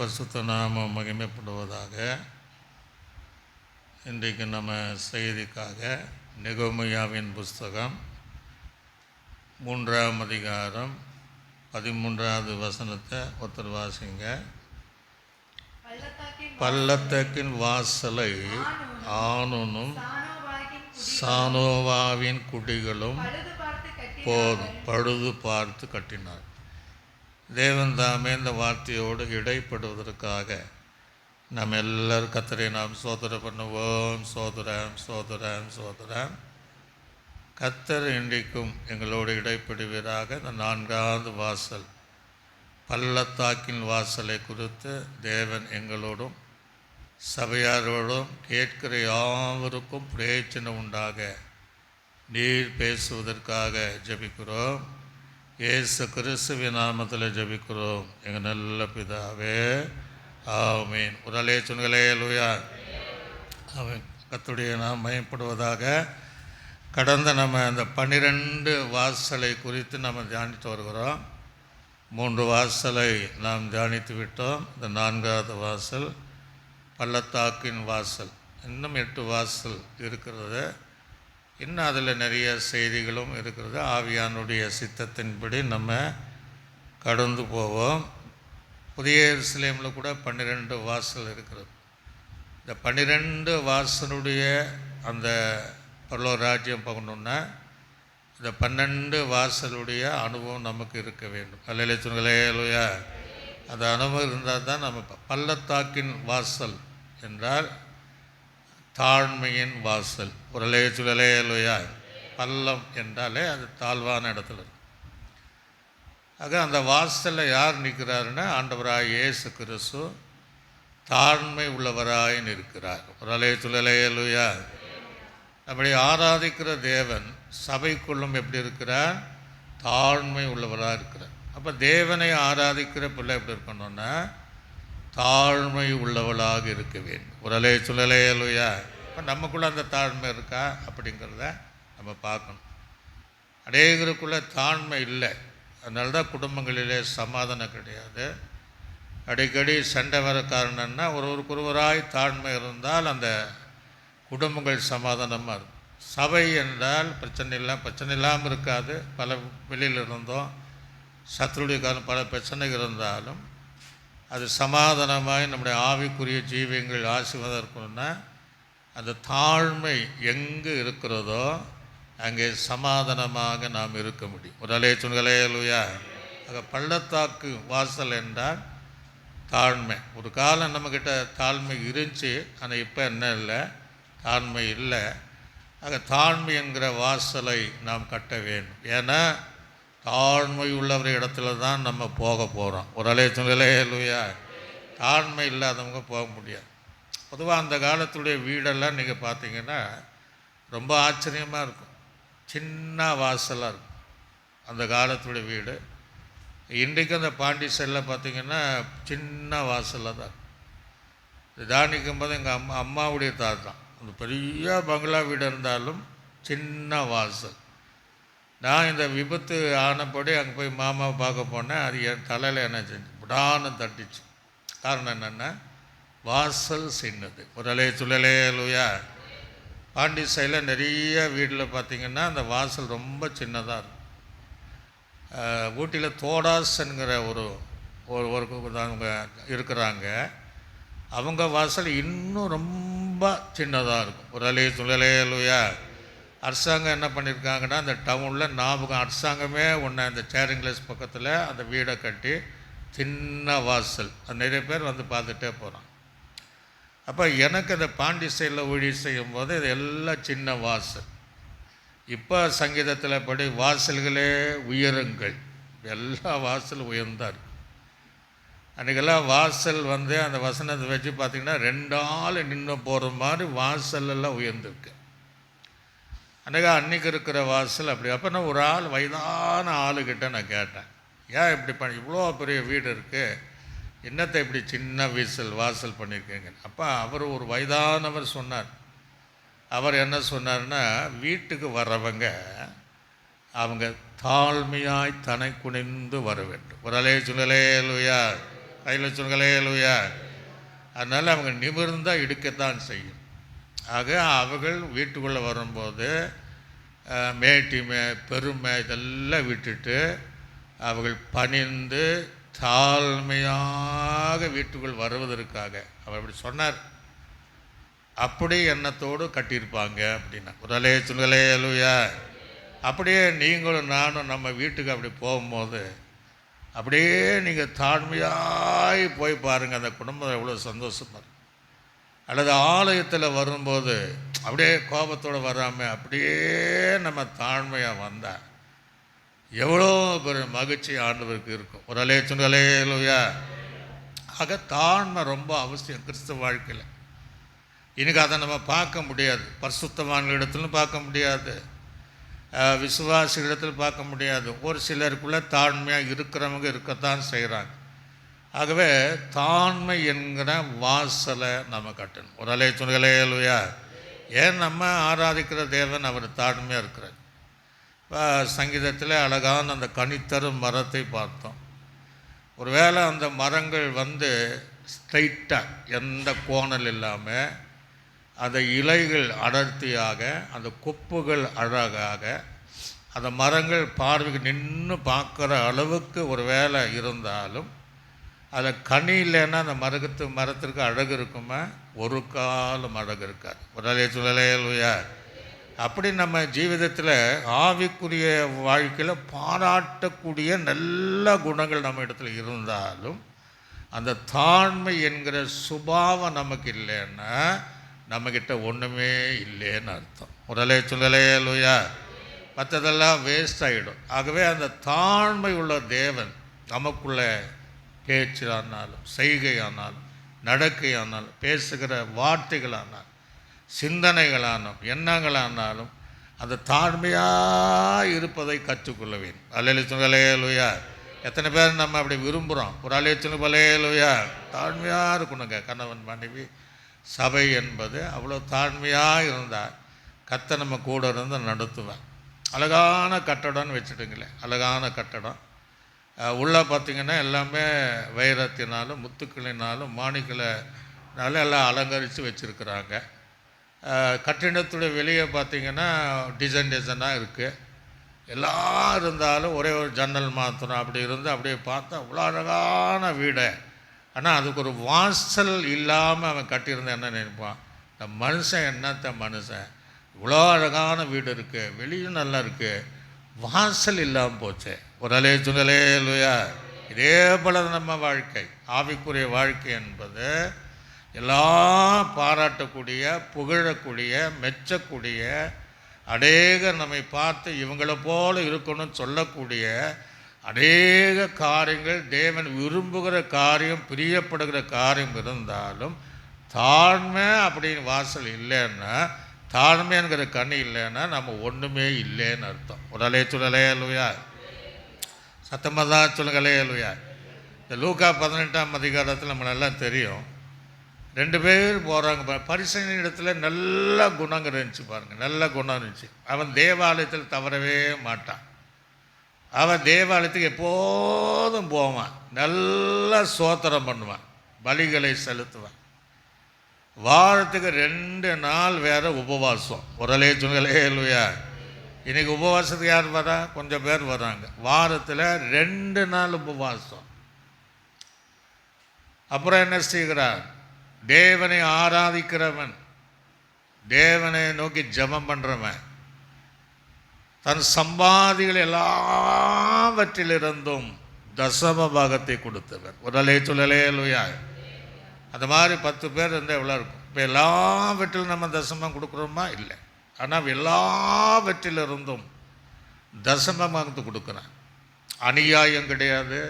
பரிசுத்த நாமம் மகிமைப்படுவதாக. இன்றைக்கு நம்ம செய்திக்காக நெகோமியாவின் புஸ்தகம் 3ஆம் அதிகாரம் 13வது வசனத்தை ஒருத்தர் வாசிங்க. பள்ளத்தாக்கின் வாசலை ஆனூனும் சானோவாவின் குடிகளும் பழுது பார்த்து கட்டினார். தேவன் தாமே இந்த வார்த்தையோடு இடைப்படுவதற்காக நம்ம எல்லோரும் கர்த்தரை நாம் சோதனை பண்ணுவோம். சோதரம் சோதரம் சோதரம். கர்த்தர் இன்றைக்கும் எங்களோடு இடைப்படுவீராக. இந்த 4வது வாசல் பள்ளத்தாக்கின் வாசலை குறித்து தேவன் எங்களோடும் சபையாரோடும் கேட்கிற யாவருக்கும் பிரயோஜனை உண்டாக நீர் பேசுவதற்காக ஜெபிக்கிறோம். இயேசு கிறிஸ்துவின் நாமத்தில் ஜெபிக்கிறோம் எங்கள் நல்ல பிதாவே, ஆமீன். ஒரு அலேச்சுங்களே லூயா. அவன் கர்த்தருடைய நாம் மயப்படுவதாக. கடந்த நம்ம அந்த 12 வாசலை குறித்து நம்ம தியானித்து வருகிறோம். 3 வாசலை நாம் தியானித்து விட்டோம். இந்த 4வது வாசல் பள்ளத்தாக்கின் வாசல். இன்னும் 8 வாசல் இருக்கிறது. இன்னும் அதில் நிறைய செய்திகளும் இருக்கிறது. ஆவியானுடைய சித்தத்தின்படி நம்ம கடந்து போவோம். புதிய எருசலேமில் கூட 12 வாசல் இருக்கிறது. இந்த 12 வாசலுடைய அந்த பரலோக ராஜ்யம் போகணுன்னா இந்த 12 வாசலுடைய அனுபவம் நமக்கு இருக்க வேண்டும். அல்லேலூயா சொல்லுங்களே லூயா. அந்த அனுபவம் இருந்தால் தான் நம்ம பள்ளத்தாக்கின் வாசல் என்றால் தாழ்மையின் வாசல். ஒரு அலேச்சுலே லூயா. பள்ளம் என்றாலே அது தாழ்வான இடத்துல இருக்கும். ஆக அந்த வாசலில் யார் நிற்கிறாருன்னா ஆண்டவராய் இயேசு கிறிஸ்து தாழ்மை உள்ளவராய் நிற்கிறார். ஒரு அலேச்சுலே லூயா. அப்படி ஆராதிக்கிற தேவன் சபைக்குள்ளும் எப்படி இருக்கிறார்? தாழ்மை உள்ளவராக இருக்கிறார். அப்போ தேவனை ஆராதிக்கிற பிள்ளை எப்படி இருக்கணும்னா தாழ்மை உள்ளவளாக இருக்க வேண்டும். ஒரு அலேச்சுலே லூயா. இப்போ நமக்குள்ளே அந்த தாழ்மை இருக்கா அப்படிங்கிறத நம்ம பார்க்கணும். அநேகருக்குள்ளே தாழ்மை இல்லை. அதனால தான் குடும்பங்களிலே சமாதானம் கிடையாது. அடிக்கடி சண்டை வர காரணம்னா ஒருவராய் தாழ்மை இருந்தால் அந்த குடும்பங்கள் சமாதானமாக இருக்கும். சபை என்றால் பிரச்சனை இல்லாமல் இருக்காது. பல வெளியில் இருந்தோம் சத்துருடைய காலம் பல பிரச்சனை இருந்தாலும் அது சமாதானமாக நம்முடைய ஆவிக்குரிய ஜீவியங்கள் ஆசீர்வாதம் இருக்கணும்னா அந்த தாழ்மை எங்கு இருக்கிறதோ அங்கே சமாதானமாக நாம் இருக்க முடியும். ஒரு அலேச்சுங்களே லூயா. ஆக பள்ளத்தாக்கு வாசல் என்றால் தாழ்மை. ஒரு காலம் நம்மக்கிட்ட தாழ்மை இருந்துச்சு, ஆனால் இப்போ என்ன இல்லை, தாழ்மை இல்லை. ஆக தாழ்மை என்கிற வாசலை நாம் கட்ட வேண்டும். ஏன்னா தாழ்மை உள்ளவர இடத்துல தான் நம்ம போக போகிறோம். ஒரு அலேச்சுங்களே லூயா. தாழ்மை இல்லாதவங்க போக முடியாது. பொதுவாக அந்த காலத்துடைய வீடெல்லாம் நீங்கள் பார்த்தீங்கன்னா ரொம்ப ஆச்சரியமாக இருக்கும். சின்ன வாசலாக இருக்கும் அந்த காலத்துடைய வீடு. இன்றைக்கு அந்த பாண்டி சைடில் பார்த்திங்கன்னா சின்ன வாசலாக தான் இருக்கும். தியானிக்கும் போது எங்கள் அம்மாவுடைய தாத்தான் அந்த பெரிய பங்களா வீடு இருந்தாலும் சின்ன வாசல். நான் இந்த விபத்து ஆனபடி அங்கே போய் மாமாவை பார்க்க போனேன். அது என் தலையில் என்ன செஞ்சு விடான்னு தட்டிச்சு. காரணம் என்னென்னா வாசல் சின்னது. ஒரு அலேச்சுலே லூயா. பாண்டி சைடில் நிறைய வீட்டில் பார்த்திங்கன்னா அந்த வாசல் ரொம்ப சின்னதாக இருக்கும். ஊட்டியில் தோடாஸ்ங்கிற ஒரு அவங்க இருக்கிறாங்க. அவங்க வாசல் இன்னும் ரொம்ப சின்னதாக இருக்கும். ஒரு அலேச்சுலே லூயா. அரசாங்கம் என்ன பண்ணியிருக்காங்கன்னா அந்த டவுனில் ஞாபகம் அரசாங்கமே ஒன்று அந்த சேரிங் கிளாஸ் பக்கத்தில் அந்த வீடை கட்டி சின்ன வாசல். அது நிறைய பேர் வந்து பார்த்துட்டே போகிறான். அப்போ எனக்கு அந்த பாண்டி சைடில் ஊழியர் செய்யும் போது இது எல்லாம் சின்ன வாசல். இப்போ சங்கீதத்தில் படி வாசல்களே உயருங்கள். எல்லா வாசலும் உயர்ந்தா இருக்கு. அன்றைக்கெல்லாம் வாசல் வந்து அந்த வசனத்தை வச்சு பார்த்திங்கன்னா 2 ஆள் நின்று போகிற மாதிரி வாசலெல்லாம் உயர்ந்திருக்கு. அன்றைக்கி இருக்கிற வாசல் அப்படி. அப்போ நான் ஒரு ஆள் வயதான ஆளுக்கிட்ட நான் கேட்டேன், ஏன் இப்படி இவ்வளோ பெரிய வீடு இருக்குது, என்னத்தை இப்படி சின்ன வாசல் பண்ணியிருக்கீங்க? அப்போ அவர் ஒரு வயதானவர் சொன்னார். அவர் என்ன சொன்னார்னா, வீட்டுக்கு வர்றவங்க அவங்க தாழ்மையாய் தனை குனிந்து வர வேண்டும். ஒரு அலேலுயா. கையில் சொல்லுங்களே லூயா. அதனால் அவங்க நிமிர்ந்தால் இடிக்கத்தான் செய்யும். ஆக அவர்கள் வீட்டுக்குள்ளே வரும்போது மேட்டிமை பெருமை இதெல்லாம் விட்டுட்டு அவர்கள் பணிந்து தாழ்மையாக வீட்டுக்குள் வருவதற்காக அவர் அப்படி சொன்னார். அப்படி எண்ணத்தோடு கட்டியிருப்பாங்க அப்படின்னா ஒரு சொல்லுங்களே லூயா. அப்படியே நீங்களும் நானும் நம்ம வீட்டுக்கு அப்படி போகும்போது அப்படியே நீங்கள் தாழ்மையாய் போய் பாருங்கள், அந்த குடும்பம் எவ்வளோ சந்தோஷமாக இருக்கும். அல்லது ஆலயத்தில் வரும்போது அப்படியே கோபத்தோடு வராமல் அப்படியே நம்ம தாழ்மையாக வந்தால் எவ்வளோ பெரிய மகிழ்ச்சி ஆண்டவருக்கு இருக்கும். ஒரு சொல்லுங்களே லூயா. ஆக தாழ்மை ரொம்ப அவசியம் கிறிஸ்தவ வாழ்க்கையில். இன்றைக்கி அதை நம்ம பார்க்க முடியாது, பரிசுத்தவான்களிடத்துலையும் பார்க்க முடியாது, விசுவாசிகளிடத்தில் பார்க்க முடியாது. ஒரு சிலருக்குள்ளே தாழ்மையாக இருக்கிறவங்க இருக்கத்தான் செய்கிறாங்க. ஆகவே தாழ்மை என்கிற வாசலை நம்ம கட்டணும். ஒரு சொல்லுங்களே லூயா. ஏன் நம்ம ஆராதிக்கிற தேவன் அவர் தாழ்மையாக இருக்கிறார். இப்போ சங்கீதத்தில் அழகான அந்த கனித்தரும் மரத்தை பார்த்தோம். ஒருவேளை அந்த மரங்கள் ஸ்ட்ரைட்டாக எந்த கோணல் இல்லாமல் அந்த இலைகள் அடர்த்தியாக அந்த கொப்புகள் அழகாக அந்த மரங்கள் பார்வைக்கு நின்று பார்க்குற அளவுக்கு ஒரு வேலை இருந்தாலும் அதில் கனி இல்லைன்னா அந்த மரத்திற்கு அழகு இருக்குமா? ஒரு காலம் அழகு இருக்காது. ஒரு சொல்லலையா. அப்படி நம்ம ஜீவிதத்தில் ஆவிக்குரிய வாழ்க்கையில் பாராட்டக்கூடிய நல்ல குணங்கள் நம்ம இடத்துல இருந்தாலும் அந்த தாழ்மை என்கிற சுபாவம் நமக்கு இல்லைன்னா நம்மக்கிட்ட ஒன்றுமே இல்லைன்னு அர்த்தம். ஒரு சொல்லலையா. மற்றதெல்லாம் வேஸ்ட் ஆகிடும். ஆகவே அந்த தாழ்மை உள்ள தேவன் நமக்குள்ள பேச்சு ஆனாலும் செய்கையானாலும் நடக்கையானாலும் பேசுகிற வார்த்தைகளானாலும் சிந்தனைகளானாலும் எண்ணங்களானாலும் அந்த தாழ்மையாக இருப்பதை கற்றுக்கொள்ளவேன். அல்லேலூயா. எத்தனை பேர் நம்ம அப்படி விரும்புகிறோம்? ஒரு அல்லேலூயா. தாழ்மையாக இருக்கணுங்க. கணவன் மனைவி சபை என்பது அவ்வளோ தாழ்மையாக இருந்தால் கர்த்தர் நம்ம கூட இருந்து நடத்துவேன். அழகான கட்டடம்னு வச்சுட்டுங்களேன், அழகான கட்டடம். உள்ளே பார்த்திங்கன்னா எல்லாமே வைரத்தினாலும் முத்துக்களினாலும் மாணிக்கலினாலும் எல்லாம் அலங்கரித்து வச்சுருக்குறாங்க. கட்டிடத்துடைய வெளியே பார்த்திங்கன்னா டிசைனாக இருக்குது. எல்லாம் இருந்தாலும் ஒரே ஒரு ஜன்னல் மாத்திரம் அப்படி இருந்து அப்படியே பார்த்தா அவ்வளோ அழகான வீடை. ஆனால் அதுக்கு ஒரு வாசல் இல்லாமல் அவன் கட்டியிருந்தான் என்ன நினைப்பான்? இந்த மனுஷன் என்னத்த மனுஷன், இவ்வளோ அழகான வீடு இருக்குது, வெளியும் நல்லா இருக்குது, வாசல் இல்லாமல் போச்சு. ஒரு சொல்லலையா. இதே போல நம்ம வாழ்க்கை, ஆவிக்குரிய வாழ்க்கை என்பது எல்லாம் பாராட்டக்கூடிய புகழக்கூடிய மெச்சக்கூடிய அநேக நம்மை பார்த்து இவங்களை போல இருக்கணும்னு சொல்லக்கூடிய அநேக காரியங்கள் தேவன் விரும்புகிற காரியம் பிரியப்படுகிற காரியம் இருந்தாலும் தாழ்மை அப்படின்னு வாசல் இல்லைன்னா, தாழ்மைங்கிற கண்ணி இல்லைன்னா நம்ம ஒன்றுமே இல்லைன்னு அர்த்தம். ஒரு சொல்லலையா. சத்தமாக தான் சொல்லுங்கலையா. இந்த லூக்கா 18ஆம் அதிகாரத்தில் நம்மளெல்லாம் தெரியும். 2 பேர் போகிறாங்க. பரிசேயன் இடத்துல நல்ல குணங்கள் இருந்துச்சு பாருங்கள், நல்ல குணம் இருந்துச்சு. அவன் தேவாலயத்தில் தவறவே மாட்டான். அவன் தேவாலயத்துக்கு எப்போதும் போவான், நல்லா சோத்திரம் பண்ணுவான், பலிகளை செலுத்துவான். வாரத்துக்கு 2 நாள் வேறு உபவாசம். ஒரு சொல்லுங்கலையா. இன்றைக்கி உபவாசத்துக்கு யார் வரா? கொஞ்சம் பேர் வராங்க. வாரத்தில் 2 நாள் உபவாசம். அப்புறம் என்ன செய்கிறார்? தேவனை ஆராதிக்கிறவன், தேவனை நோக்கி ஜெபம் பண்ணுறவன், தன் சம்பாதிகள் எல்லாவற்றிலிருந்தும் தசம பாகத்தை கொடுத்தவன். ஒரு சொல்லலையா. அந்த மாதிரி 10 பேர் இருந்தால் எவ்வளோ இருக்கும்? இப்போ எல்லாவற்றிலும் நம்ம தசமம் கொடுக்குறோமா? இல்லை. ஆனால் எல்லாவற்றிலிருந்தும் தசமமாக கொடுக்குறான். அநியாயம் கிடையாது,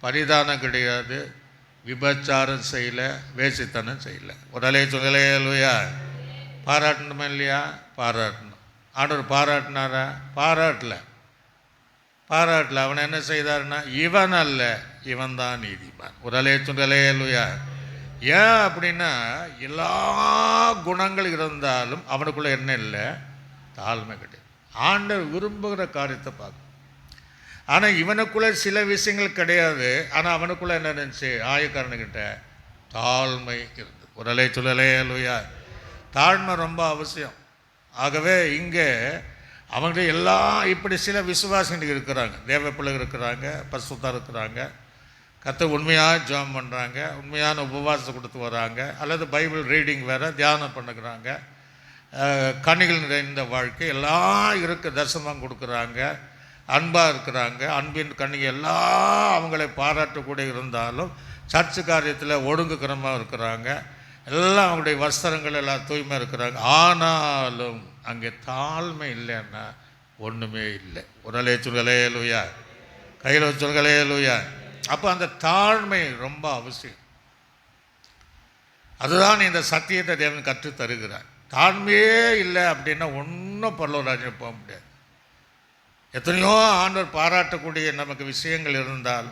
பரிதானம் கிடையாது, விபச்சாரம் செய்யலை, வேசித்தனம் செய்யலை. ஒரு சொல்லலையா. பாராட்டணுமா இல்லையா? பாராட்டணும். ஆண்டவர் பாராட்டினாரா? பாராட்டல. அவனை என்ன செய்தார்னா, இவன் அல்ல இவன் தான் நீதிமான். ஒரு சொல்லலையா. ஏன் அப்படின்னா எல்லா குணங்கள் இருந்தாலும் அவனுக்குள்ளே என்ன இல்லை? தாழ்மை கிடையாது. ஆண்டவர் விரும்புகிற காரியத்தை பார்க்கணும். ஆனால் இவனுக்குள்ளே சில விஷயங்கள் கிடையாது. ஆனால் அவனுக்குள்ளே என்ன இருந்துச்சு? ஆயக்காரனுக்கிட்ட தாழ்மை இருந்தது. ஒரு அலை சொல்லலே அல்லையா? தாழ்மை ரொம்ப அவசியம். ஆகவே இங்கே அவங்கள்ட்ட எல்லாம் இப்படி சில விசுவாசிகள் இருக்கிறாங்க, தேவ பிள்ளைகள் இருக்கிறாங்க, பரிசுத்தர் இருக்கிறாங்க, கர்த்தர் உண்மையாக ஜெபம் பண்ணுறாங்க, உண்மையான உபவாசத்தை கொடுத்து வராங்க, அல்லது பைபிள் ரீடிங் வேறு, தியானம் பண்ணுறாங்க, கனிகள் நிறைந்த வாழ்க்கை எல்லாம் இருக்க தரிசனம் கொடுக்குறாங்க, அன்பாக இருக்கிறாங்க, அன்பின் கண்ணிகள் எல்லாம் அவங்களை பாராட்டக்கூடிய இருந்தாலும் சர்ச்சு காரியத்தில் ஒழுங்குக்கிரமாக இருக்கிறாங்க, எல்லாம் அவங்களுடைய வஸ்திரங்கள் எல்லாம் தூய்மை இருக்கிறாங்க. ஆனாலும் அங்கே தாழ்மை இல்லைன்னா ஒன்றுமே இல்லை. ஒரு அலைய சொல்களே லூயா, கையில் சொல்களே லூயா. அப்போ அந்த தாழ்மை ரொம்ப அவசியம். அதுதான் இந்த சத்தியத்தை தேவன் கற்று தருகிறார். தாழ்மையே இல்லை அப்படின்னா ஒன்றும் பரலோகராஜ்யம் போக முடியாது. எத்தனையோ ஆண்டவர் பாராட்டக்கூடிய நமக்கு விஷயங்கள் இருந்தால்,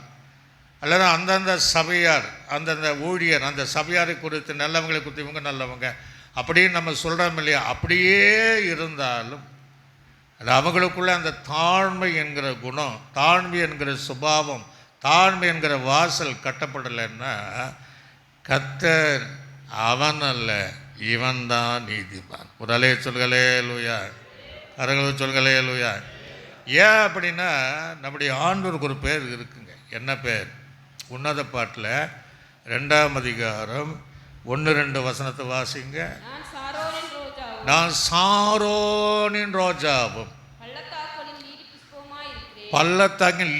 அல்லது அந்தந்த சபையார், அந்தந்த ஊழியர், அந்த சபையாரை குறித்து நல்லவங்களை குறித்து இவங்க நல்லவங்க அப்படின்னு நம்ம சொல்கிறோம் இல்லையா? அப்படியே இருந்தாலும் அது அவங்களுக்குள்ளே அந்த தாழ்மை என்கிற குணம், தாழ்மை என்கிற சுபாவம், தாழ்மை என்கிற வாசல் கட்டப்படலைன்னா கர்த்தர் அவன் அல்ல, இவன் தான் நீதிமான். ஒரு அலைய சொல்களே லூயா, கரங்களை சொல்களே லூயா. ஏன் அப்படின்னா நம்முடைய ஆண்டவருக்கு ஒரு பேர் இருக்குங்க. என்ன பேர்? உன்னத பாட்டில் 2ஆம் அதிகாரம் 1-2 வசனத்தை வாசிங்க. நான் சாரோனின் ரோஜாவும் பள்ளத்தாக்கின்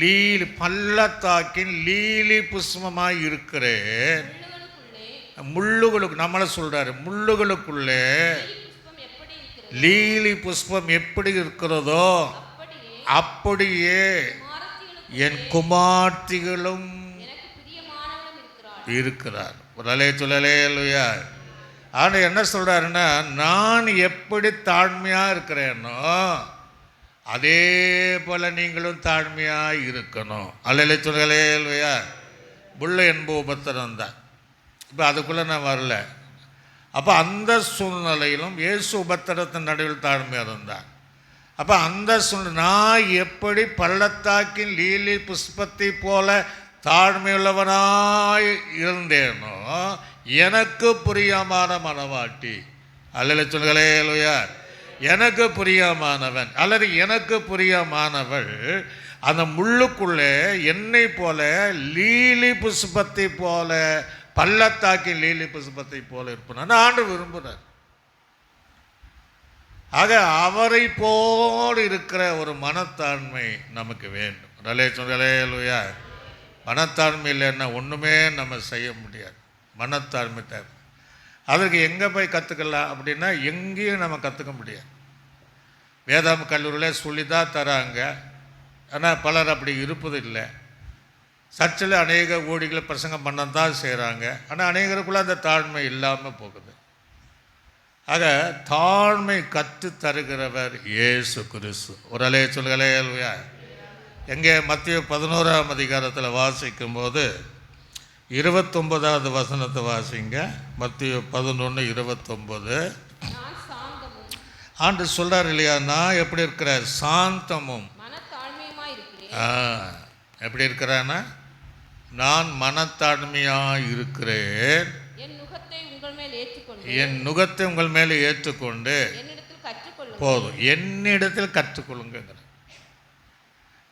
லீலி புஷ்பமாய் இருக்கிறேன். முள்ளுகளுக்கு நம்மளை சொல்றாரு, முள்ளுகளுக்குள்ளே லீலி புஷ்பம் எப்படி இருக்கிறதோ அப்படியே என் குமார்த்திகளும் இருக்கிறார். ஒரு அலைய சொல்லலே இல்லையா? ஆனால் என்ன சொல்கிறாருன்னா, நான் எப்படி தாழ்மையாக இருக்கிறேனோ அதே போல் நீங்களும் தாழ்மையாக இருக்கணும். அலையில சொல்லலே இல்லையா? புள்ள என்ப உபத்திரம் தான். இப்போ அதுக்குள்ளே நான் வரல. அப்போ அந்த சூழ்நிலையிலும் இயேசு உபத்திரத்தின் நடுவில் தாழ்மையாக இருந்தார். அப்போ அந்த நான் எப்படி பள்ளத்தாக்கின் லீலி புஷ்பத்தை போல தாழ்மையுள்ளவனாய் இருந்தேனோ எனக்கு பிரியமான மனவாட்டி. அல்ல சொல்களே இல்லையா? எனக்கு பிரியமானவன் அல்லது எனக்கு பிரியமானவள் அந்த முள்ளுக்குள்ளே என்னை போல லீலி புஷ்பத்தை போல, பள்ளத்தாக்கின் லீலி புஷ்பத்தை போல இருப்பான் ஆண்டு விரும்புகிறார். ஆக அவரை போல் இருக்கிற ஒரு மனத்தாண்மை நமக்கு வேண்டும். நல்லே சொல்களே இல்லையா? மனத்தாண்மை இல்லைன்னா ஒன்றுமே நம்ம செய்ய முடியாது. மனத்தாண்மை தேவை. அதற்கு எங்கே போய் கற்றுக்கலாம் அப்படின்னா எங்கேயும் நம்ம கற்றுக்க முடியாது. வேதாம் கல்லூரியில் சொல்லி தான் தராங்க, ஆனால் பலர் அப்படி இருப்பது இல்லை. சர்ச்சில் அநேக ஊழிகளை பிரசங்கம் பண்ண தான் செய்கிறாங்க, ஆனால் அநேகருக்குள்ளே அந்த தாழ்மை இல்லாமல் போகுது. ஆக தாழ்மை கற்று தருகிறவர் இயேசு கிறிஸ்து. ஒரு அலைய சொல்களே இல்லையா? எங்கே மத்திய 11ஆம் அதிகாரத்தில் வாசிக்கும் போது 29வது வசனத்தை வாசிங்க. மத்திய 11:29 ஆண்டு சொல்றார் இல்லையா? நான் எப்படி இருக்கிறேன்? சாந்தமும் எப்படி இருக்கிறேன்னா, நான் மனத்தாழ்மையாக இருக்கிறேன், என் நுகத்தை உங்கள் மேலே ஏற்றுக்கொண்டு போதும், என்னிடத்தில் கற்றுக்கொள்ளுங்கிற.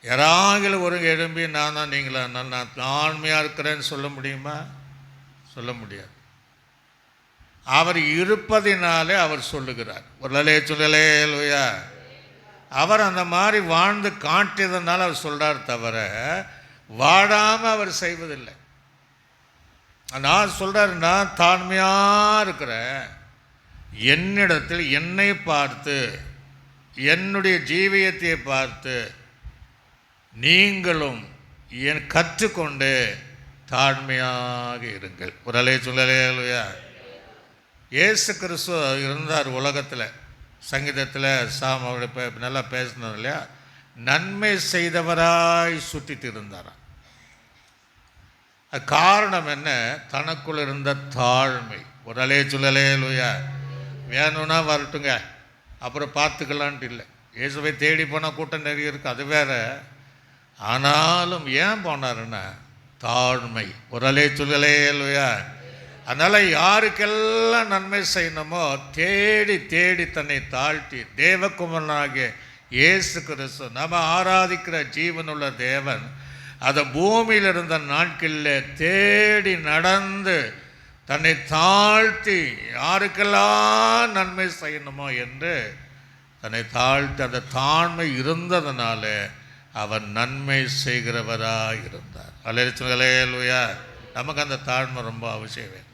யாராவது ஒரு எழும்பி நான் தான் நீங்களா நான் தாழ்மையாக இருக்கிறேன்னு சொல்ல முடியுமா? சொல்ல முடியாது. அவர் இருப்பதினாலே அவர் சொல்லுகிறார். ஒரு அலைய சொல்லலே இல்லையா? அவர் அந்த மாதிரி வாழ்ந்து காட்டியதுனால அவர் சொல்கிறார், தவிர வாழாமல் அவர் செய்வதில்லை. நான் சொல்கிறார், நான் தாழ்மையாக இருக்கிறேன், என்னிடத்தில் என்னை பார்த்து, என்னுடைய ஜீவியத்தை பார்த்து நீங்களும் என் கற்றுக்கொண்டு தாழ்மையாக இருங்கள். ஒரு அலைய சொல்லலே இல்லையா? இயேசு கிறிஸ்து இருந்தார் உலகத்தில். சங்கீதத்தில் சாம் அவருடைய நல்லா பேசினார் இல்லையா? நன்மை செய்தவராய் சுற்றிட்டு இருந்தாராம். அது காரணம் என்ன? தனக்குள் இருந்த தாழ்மை. ஒரு அலைய சொல்லலே இல்லையா? வேணும்னா வரட்டுங்க, அப்புறம் பார்த்துக்கலான்ட்டு இல்லை. இயேசுவை தேடி போனால் கூட்டம் நிறைய இருக்குது, அது வேற. ஆனாலும் ஏன் போனாருன்னா தாழ்மை. ஒரு அலே சொல்லலே இல்லையா? அதனால் யாருக்கெல்லாம் நன்மை செய்யணுமோ தேடி தேடி தன்னை தாழ்த்தி தேவகுமாரனாகிய இயேசு கிறிஸ்து நம்ம ஆராதிக்கிற ஜீவனுள்ள தேவன் அதை பூமியில் இருந்த நாட்களில் தேடி நடந்து தன்னை தாழ்த்தி யாருக்கெல்லாம் நன்மை செய்யணுமோ என்று தன்னை தாழ்த்தி அந்த தாழ்மை இருந்ததுனால அவர் நன்மை செய்கிறவராக இருந்தார். அல்லேலூயா. நமக்கு அந்த தாழ்மை ரொம்ப அவசியம்.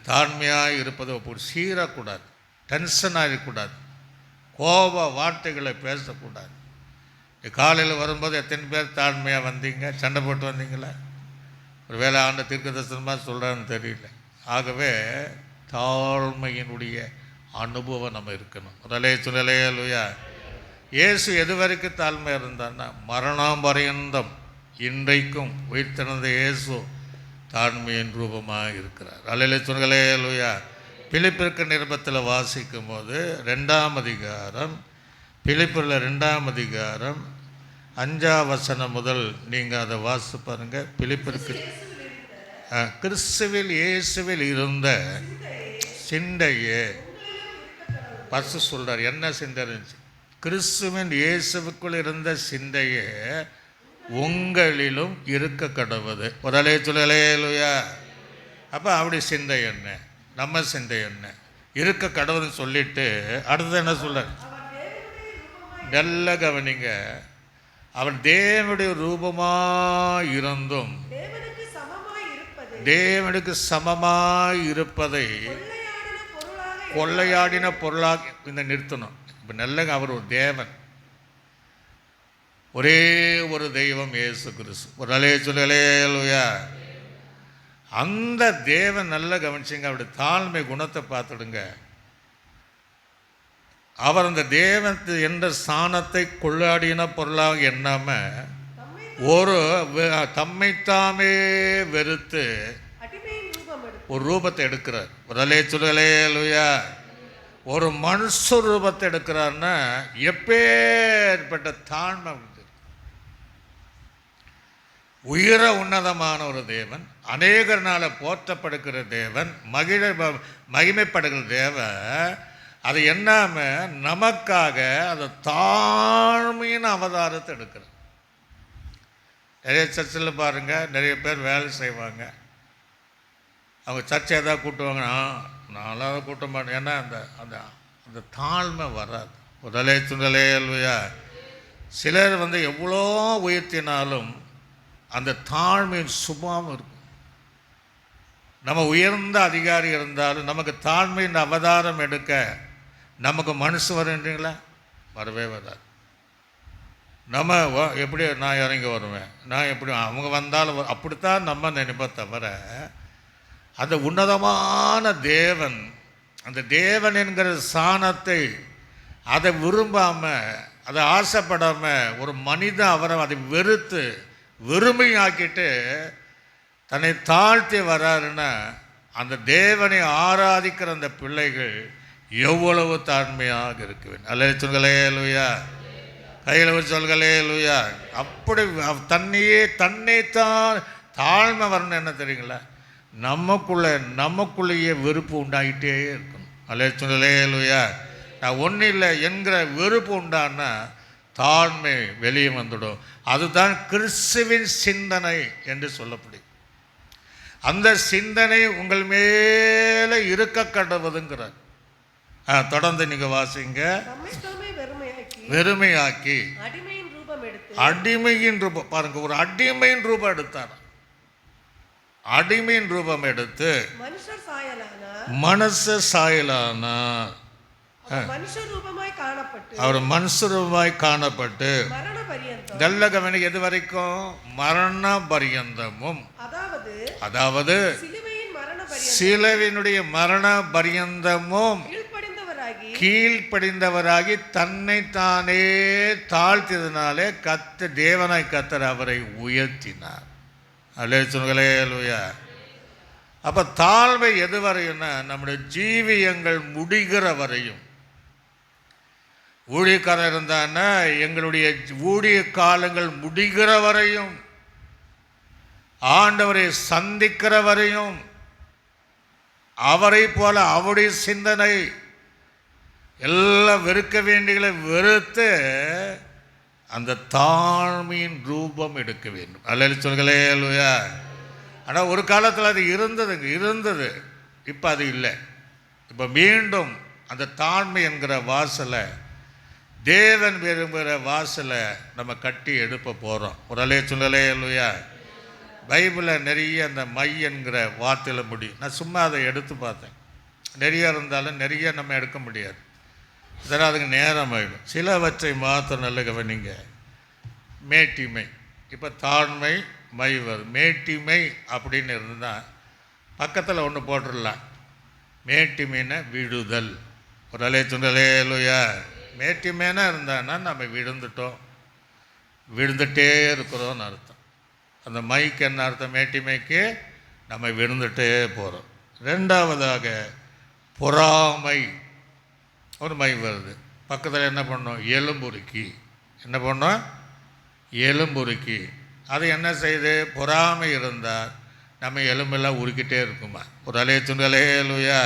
தாழ்மையாக இருப்பது ஒரு சீரக்கூடாது, டென்ஷனாக இருக்கக்கூடாது, கோப வார்த்தைகளை பேசக்கூடாது. காலையில் வரும்போது எத்தனை பேர் தாழ்மையாக வந்தீங்க? சண்டை போட்டு வந்தீங்களா? ஒரு வேளை ஆண்ட தீர்க்கதரிசனமாக சொல்கிறான்னு தெரியல. ஆகவே தாழ்மையினுடைய அனுபவம் நம்ம இருக்கணும். முதலே சொல்லலையா? இயேசு எது வரைக்கும் தாழ்மை இருந்தார்னா மரணம் பரியந்தம் இன்றைக்கும் உயிர்த்தெழுந்த இயேசு தாழ்மையின் ரூபமாக இருக்கிறார். அல்லேலூயா சொல்லலையா? பிலிப்பிற்கு நிருபத்தில் வாசிக்கும் போது 2ஆம் அதிகாரம், பிலிப்பில் 2ஆம் அதிகாரம் 5ஆம் வசனம் முதல் நீங்கள் அதை வாசி பாருங்கள். பிலிப்பிற்கு கிறிஸ்துவில் இயேசுவில் இருந்த சிந்தையே பசு சொல்கிறார். என்ன சிந்தை இருந்துச்சு? கிறிஸ்துவின் இயேசுவுக்குள் இருந்த சிந்தையே உங்களிலும் இருக்க கடவுது. ஒரு அலே சொல்லலையா? அப்போ அப்படி சிந்தை என்ன, நம்ம சிந்தை என்ன இருக்க கடவுள்னு சொல்லிட்டு அடுத்தது என்ன சொல்ற? நல்ல கவனிங்க. அவன் தேவனுடைய ரூபமாய் இருந்தும் தேவனுக்கு சமமாய் இருப்பதை கொள்ளையாடின பொருளாக இந்த நிறுத்தணும். இப்போ நல்லங்க, அவர் ஒரு தேவன், ஒரே ஒரு தெய்வம் இயேசு கிறிஸ்து. ஒரு அலே சொல்லலையா? அந்த தேவன் நல்ல கவனிச்சிங்க, அவருடைய தாழ்மை குணத்தை பார்த்துடுங்க. அவர் அந்த தேவன் என்ற ஸ்தானத்தை கொள்ளாடின பொருளாக எண்ணாம ஒரு தம்மைத்தாமே வெறுத்து ஒரு ரூபத்தை எடுக்கிறார். ஒரு அலே சொல்லலையா? ஒரு மனுஷ ரூபத்தை எடுக்கிறார்னா எப்பேற்பட்ட தாழ்மை! உயர உன்னதமான ஒரு தேவன், அநேகர்னால போற்றப்படுகிற தேவன், மகிமைப்படுகிற தேவன், அது என்னாம நமக்காக அந்த தாழ்மையின் அவதாரத்தை எடுக்கிறார். நிறைய சர்ச்சில் பாருங்கள், நிறைய பேர் வேலை செய்வாங்க. அவங்க சர்ச்சை ஏதாவது கூட்டுவாங்கன்னா நான்லாம் அதை கூட்ட மாட்டேன். ஏன்னா அந்த அந்த அந்த தாழ்மை வராது. முதலே துணலையா? சிலர் எவ்வளோ உயர்த்தினாலும் அந்த தாழ்மையின் சுபாவம் இருக்கும். நம்ம உயர்ந்த அதிகாரி இருந்தாலும் நமக்கு தாழ்மையின் அவதாரம் எடுக்க நமக்கு மனசு வருன்றீங்களா? வரவே வராது. நம்ம எப்படி நான் இறங்கி வருவேன், நான் எப்படி அவங்க வந்தாலும் அப்படித்தான் நம்ம நினைப்போம். தவிர அந்த உன்னதமான தேவன், அந்த தேவன் என்கிற சாணத்தை அதை விரும்பாமல், அதை ஆசைப்படாமல் ஒரு மனிதன் அவரை அதை வெறுத்து வெறுமையாக்கிட்டு தன்னை தாழ்த்தி வராருன்னா அந்த தேவனை ஆராதிக்கிற அந்த பிள்ளைகள் எவ்வளவு தாழ்மையாக இருக்க வேண்டும். அல்ல சொல்களேலுயா, கையில் வச்சு சொல்களேலுயா. அப்படி தன்னைத்தான் தாழ்மை வரணும். என்ன தெரியுங்களா? நமக்குள்ளேயே வெறுப்பு உண்டாகிட்டே இருக்கணும். அல்ல சொல்லலேலுயா. நான் ஒன்றும் இல்லை என்கிற வெறுப்பு உண்டானா தாழ்மை வெளியே வந்துடும். அதுதான் கிறிஸ்துவின் சிந்தனை என்று சொல்லப்படும். அந்த சிந்தனை உங்கள் மேலே இருக்க கடவுதுங்கிறார். தொடர்ந்து நீங்க வாசிங்க. வெறுமையாக்கி அடிமையின் ரூபம் பாருங்க, ஒரு அடிமையின் ரூபம் எடுத்தார். அடிமையின் ரூபம் எடுத்து மனுஷ சாயலானார். அவர் மனுஷரூபமாய் காணப்பட்டு நல்ல கவனி எது வரைக்கும்? மரண பரியந்தமும், அதாவது சிலுவையினுடைய மரண பரியந்தமும் கீழ்ப்படிந்தவராகி தன்னை தானே தாழ்த்தியதனாலே தேவனாய் கர்த்தர் அவரை உயர்த்தினார். அல்லேலூயா. அப்ப தாழ்மை எது வரையும்னா நம்முடைய ஜீவியங்கள் முடிகிற வரையும். ஊழியக்காரர் இருந்தான்னா எங்களுடைய ஊழிய காலங்கள் முடிகிற வரையும், ஆண்டவரை சந்திக்கிற வரையும், அவரை போல அவருடைய சிந்தனை எல்லாம் வெறுக்க வேண்டியதை வெறுத்து அந்த தாழ்மையின் ரூபம் எடுக்க வேண்டும். அல்ல சொல்களே அல்லையா? ஆனால் ஒரு காலத்தில் அது இருந்தது, இப்போ அது இல்லை. இப்போ மீண்டும் அந்த தாழ்மை என்கிற வாசலை, தேவன் விரும்புகிற வாசலை நம்ம கட்டி எடுப்ப போகிறோம். ஒரு அலைய சொல்லலே இல்லையா? பைபிளில் நிறைய அந்த மை என்கிற வார்த்தையில் முடியும். நான் சும்மா அதை எடுத்து பார்த்தேன். நிறைய இருந்தாலும் நிறைய நம்ம எடுக்க முடியாது, இதனால் அதுக்கு நேரம் ஆகிடும். சிலவற்றை மாத்திரம் நல்ல கவனிங்க. மேட்டிமை, இப்போ தாழ்மை மை வரும். மேட்டிமை அப்படின்னு இருந்தால் பக்கத்தில் ஒன்று போட்டுடலாம். மேட்டிமைன்னா விடுதல். ஒரு அலைய சொல்லலே இல்லையா? மேட்டிமைனா இருந்தான்னா நம்ம விழுந்துட்டே இருக்கிறோன்னு அர்த்தம். அந்த மைக்கு என்ன அர்த்தம்? மேட்டிமைக்கு நம்ம விழுந்துட்டே போகிறோம். ரெண்டாவதாக பொறாமை, ஒரு மை வருது. பக்கத்தில் என்ன பண்ணோம்? எலும்புருக்கி. என்ன பண்ணோம்? எலும்புருக்கி. அது என்ன செய்யுது? பொறாமை இருந்தால் நம்ம எலும்பெல்லாம் உருக்கிட்டே இருக்குமா? ஒரு அலைய துண்டலே இல்லையா?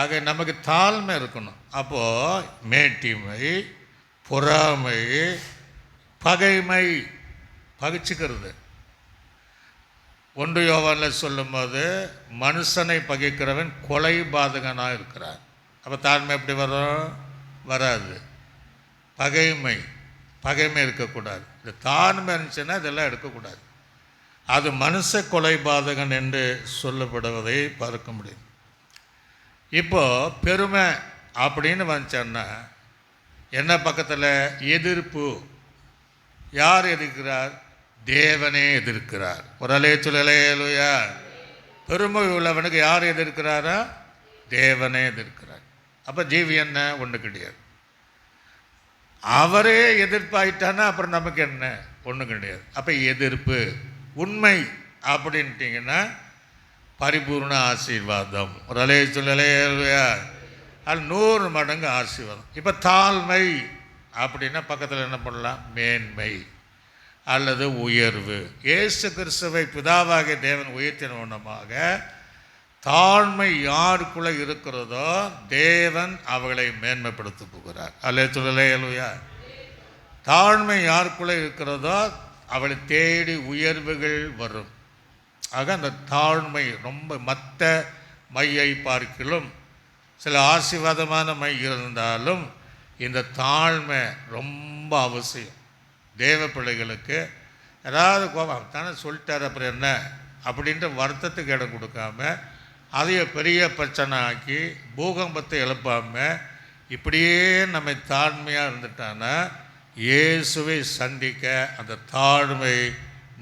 ஆக நமக்கு தாழ்மை இருக்கணும். அப்போது மேட்டிமை, பொறாமை, பகைமை, பகைச்சிக்கிறது. 1 யோவானில் சொல்லும்போது மனுஷனை பகைக்கிறவன் கொலை பாதகனாக இருக்கிறார். அப்போ தாழ்மை எப்படி வரும்? வராது. பகைமை இருக்கக்கூடாது. இந்த தாழ்மை இருந்துச்சுன்னா இதெல்லாம் எடுக்கக்கூடாது. அது மனுஷ கொலை பாதகன் என்று சொல்லப்படுவதை பார்க்க முடியும். இப்போது பெருமை அப்படின்னு வந்துச்சோன்னா என்ன? பக்கத்தில் எதிர்ப்பு. யார் எதிர்க்கிறார்? தேவனே எதிர்க்கிறார். ஒரு அலைய சொல்லலையா? பெருமை உள்ளவனுக்கு யார் எதிர்க்கிறாரா? தேவனே எதிர்க்கிறார். அப்போ ஜீவி என்ன? ஒன்று கிடையாது. அவரே எதிர்ப்பாயிட்டானா அப்புறம் நமக்கு என்ன? ஒன்றும் கிடையாது. அப்போ எதிர்ப்பு. உண்மை அப்படின்ட்டிங்கன்னா பரிபூர்ண ஆசீர்வாதம். ஒரு அலைய சொல்லலையா? அது 100 மடங்கு ஆசீர்வாதம். இப்போ தாழ்மை அப்படின்னா பக்கத்தில் என்ன பண்ணலாம்? மேன்மை அல்லது உயர்வு. இயேசு கிறிஸ்துவை பிதாவாகிய தேவன் உயர்த்தின வண்ணமாக தாழ்மை யாருக்குள்ளே இருக்கிறதோ தேவன் அவர்களை மேன்மைப்படுத்த போகிறார். அல்ல சொல்லலையா? தாழ்மை யாருக்குள்ளே இருக்கிறதோ அவளை தேடி உயர்வுகள் வரும். ஆக அந்த தாழ்மை ரொம்ப மற்ற மையை பார்க்கிலும் சில ஆசீர்வாதமான மை இருந்தாலும் இந்த தாழ்மை ரொம்ப அவசியம். தேவ பிள்ளைகளுக்கு ஏதாவது கோபம் தானே சொல்லிட்டார் அப்புறம் என்ன அப்படின்ற வருத்தத்துக்கு இடம் கொடுக்காம, அதைய பெரிய பிரச்சனை ஆக்கி பூகம்பத்தை எழுப்பாமல் இப்படியே நம்ம தாழ்மையாக இருந்துட்டான்னா இயேசுவை சந்திக்க அந்த தாழ்மை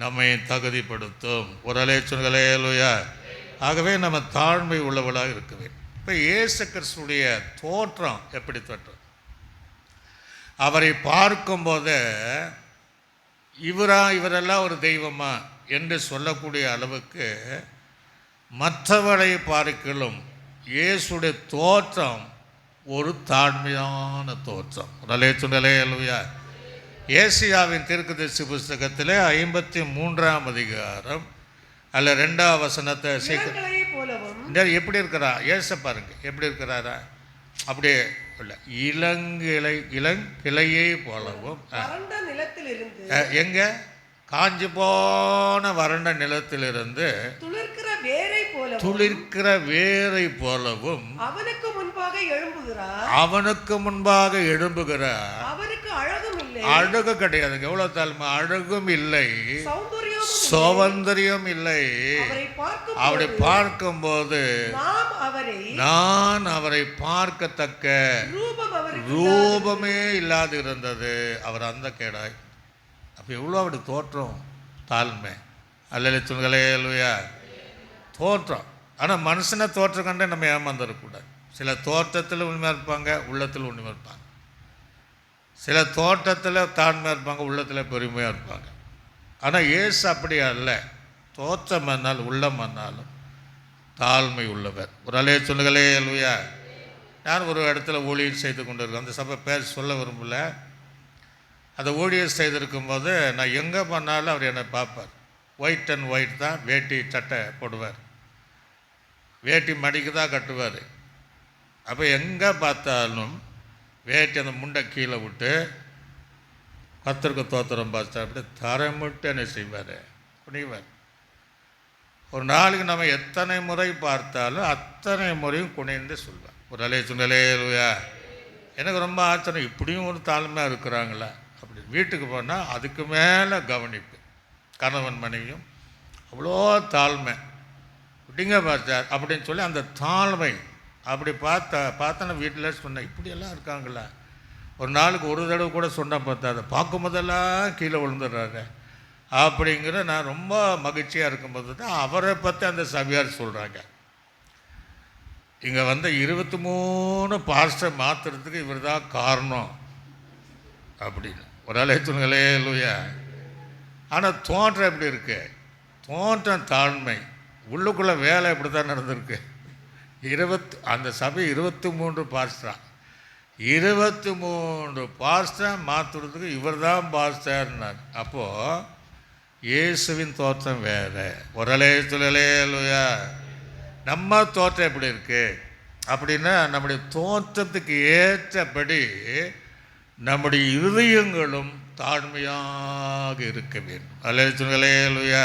நம்மை தகுதிப்படுத்தும். ஒரு அலைச்சொல்களே இல்லையா? ஆகவே நம்ம தாழ்மை உள்ளவளாக இருக்க வேண்டும். இப்போ இயேசு கிறிஸ்துடைய தோற்றம் எப்படி தோற்றம்? அவரை பார்க்கும்போது இவரெல்லாம் ஒரு தெய்வமா என்று சொல்லக்கூடிய அளவுக்கு மற்றவரை பார்க்கலும் இயேசுடைய தோற்றம் ஒரு தாழ்மையான தோற்றம். ரலேச்சுடலே அல்லையா? ஏசியாவின் தீர்க்கதரிசி புஸ்தகத்தில் 53ஆம் அதிகாரம் அல்ல 2ஆம் வசனத்தை எப்படி இருக்கிறா? ஏச பாருங்க எப்படி இருக்கிறாரா? அப்படியே இல்லை, இளங்கிளையை போலவும். எங்க? காஞ்சி போன வறண்ட நிலத்திலிருந்து துளிர்க்கிற வேரை போலவும் அவனுக்கு முன்பாக எழும்புகிறார். அழகு கிடையாதுங்க. எவ்வளவு தாழ்மை! அழகும் இல்லை, சௌந்தரியம் இல்லை. அவரை பார்க்கும்போது நான் அவரை பார்க்கத்தக்க ரூபமே இல்லாது இருந்தது. அவர் அந்த கேடாய். அப்போ எவ்வளோ அவருடைய தோற்றம் தாழ்மை. அல்ல சொல்களே இல்லையா? தோற்றம். ஆனால் மனுஷனை தோற்றம் கண்டே நம்ம ஏமாந்துடக்கூடாது. சில தோற்றத்தில் உண்மையாக இருப்பாங்க, உள்ளத்தில் உண்மையாக இருப்பாங்க. சில தோற்றத்தில் தாழ்மையாக இருப்பாங்க, உள்ளத்தில் பெருமையாக இருப்பாங்க. ஆனால் இயேசு அப்படியா இல்லை. தோற்றம் என்னால் உள்ளம் என்னாலும் தாழ்மை உள்ளவர். ஒரு அலைய சொல்லுகளே இல்லையா? நான் ஒரு இடத்துல ஊழியர் செய்து கொண்டு இருக்கேன். அந்த சபை பேர் சொல்ல விரும்பல. அந்த ஊழியர் செய்திருக்கும் போது நான் எங்கே பண்ணாலும் அவர் என்னை பார்ப்பார். ஒயிட் அண்ட் ஒயிட் தான் வேட்டி சட்டை போடுவார், வேட்டி மடிக்கு தான் கட்டுவார். அப்போ எங்கே பார்த்தாலும் வேட்டி அந்த முண்டை கீழே விட்டு கர்த்தருக்கு தோத்திரம் பார்த்தா அப்படி தரமிட்டு என்ன செய்வார், குனிவார். ஒரு நாளுக்கு நம்ம எத்தனை முறை பார்த்தாலும் அத்தனை முறையும் குனிந்து சொல்வார், ஒரு அலேலுயா. எனக்கு ரொம்ப ஆச்சரியம், இப்படியும் ஒரு தாழ்மையாக இருக்கிறாங்களா அப்படி. வீட்டுக்கு போனால் அதுக்கு மேலே கவனிப்பு. கணவன் மனைவியும் அவ்வளோ தாழ்மை, இப்படிங்க பார்த்தார் அப்படின்னு சொல்லி அந்த தாழ்மை அப்படி பார்த்தா வீட்டில் சொன்னேன், இப்படியெல்லாம் இருக்காங்களா. ஒரு நாளுக்கு ஒரு தடவை கூட சொன்னால் பார்த்தா பார்க்கும் போதெல்லாம் கீழே விழுந்துடுறாங்க அப்படிங்கிற நான் ரொம்ப மகிழ்ச்சியாக இருக்கும்போது தான் அவரை பற்றி அந்த சபையார் சொல்கிறாங்க. இங்கே வந்து 23 பாஸ்டர் மாற்றுறதுக்கு இவர் தான் காரணம் அப்படின்னு. ஒரு அழைத்துங்களே இல்லையா. ஆனால் தோற்றம் எப்படி இருக்கு, தோற்றம் தாழ்மை, உள்ளுக்குள்ளே வேலை இப்படி தான் நடந்திருக்கு. அந்த சபை 23 பாஸ்டரா, 23 பாஸ்டர் மாற்றுறதுக்கு இவர் தான் பாஸ்டர்னார். அப்போது இயேசுவின் தோற்றம் வேறு. ஒரு அலேலுயா. நம்ம தோற்றம் எப்படி இருக்கு அப்படின்னா நம்முடைய தோற்றத்துக்கு ஏற்றபடி நம்முடைய இருதயங்களும் தாழ்மையாக இருக்க வேண்டும். அலேலுயா.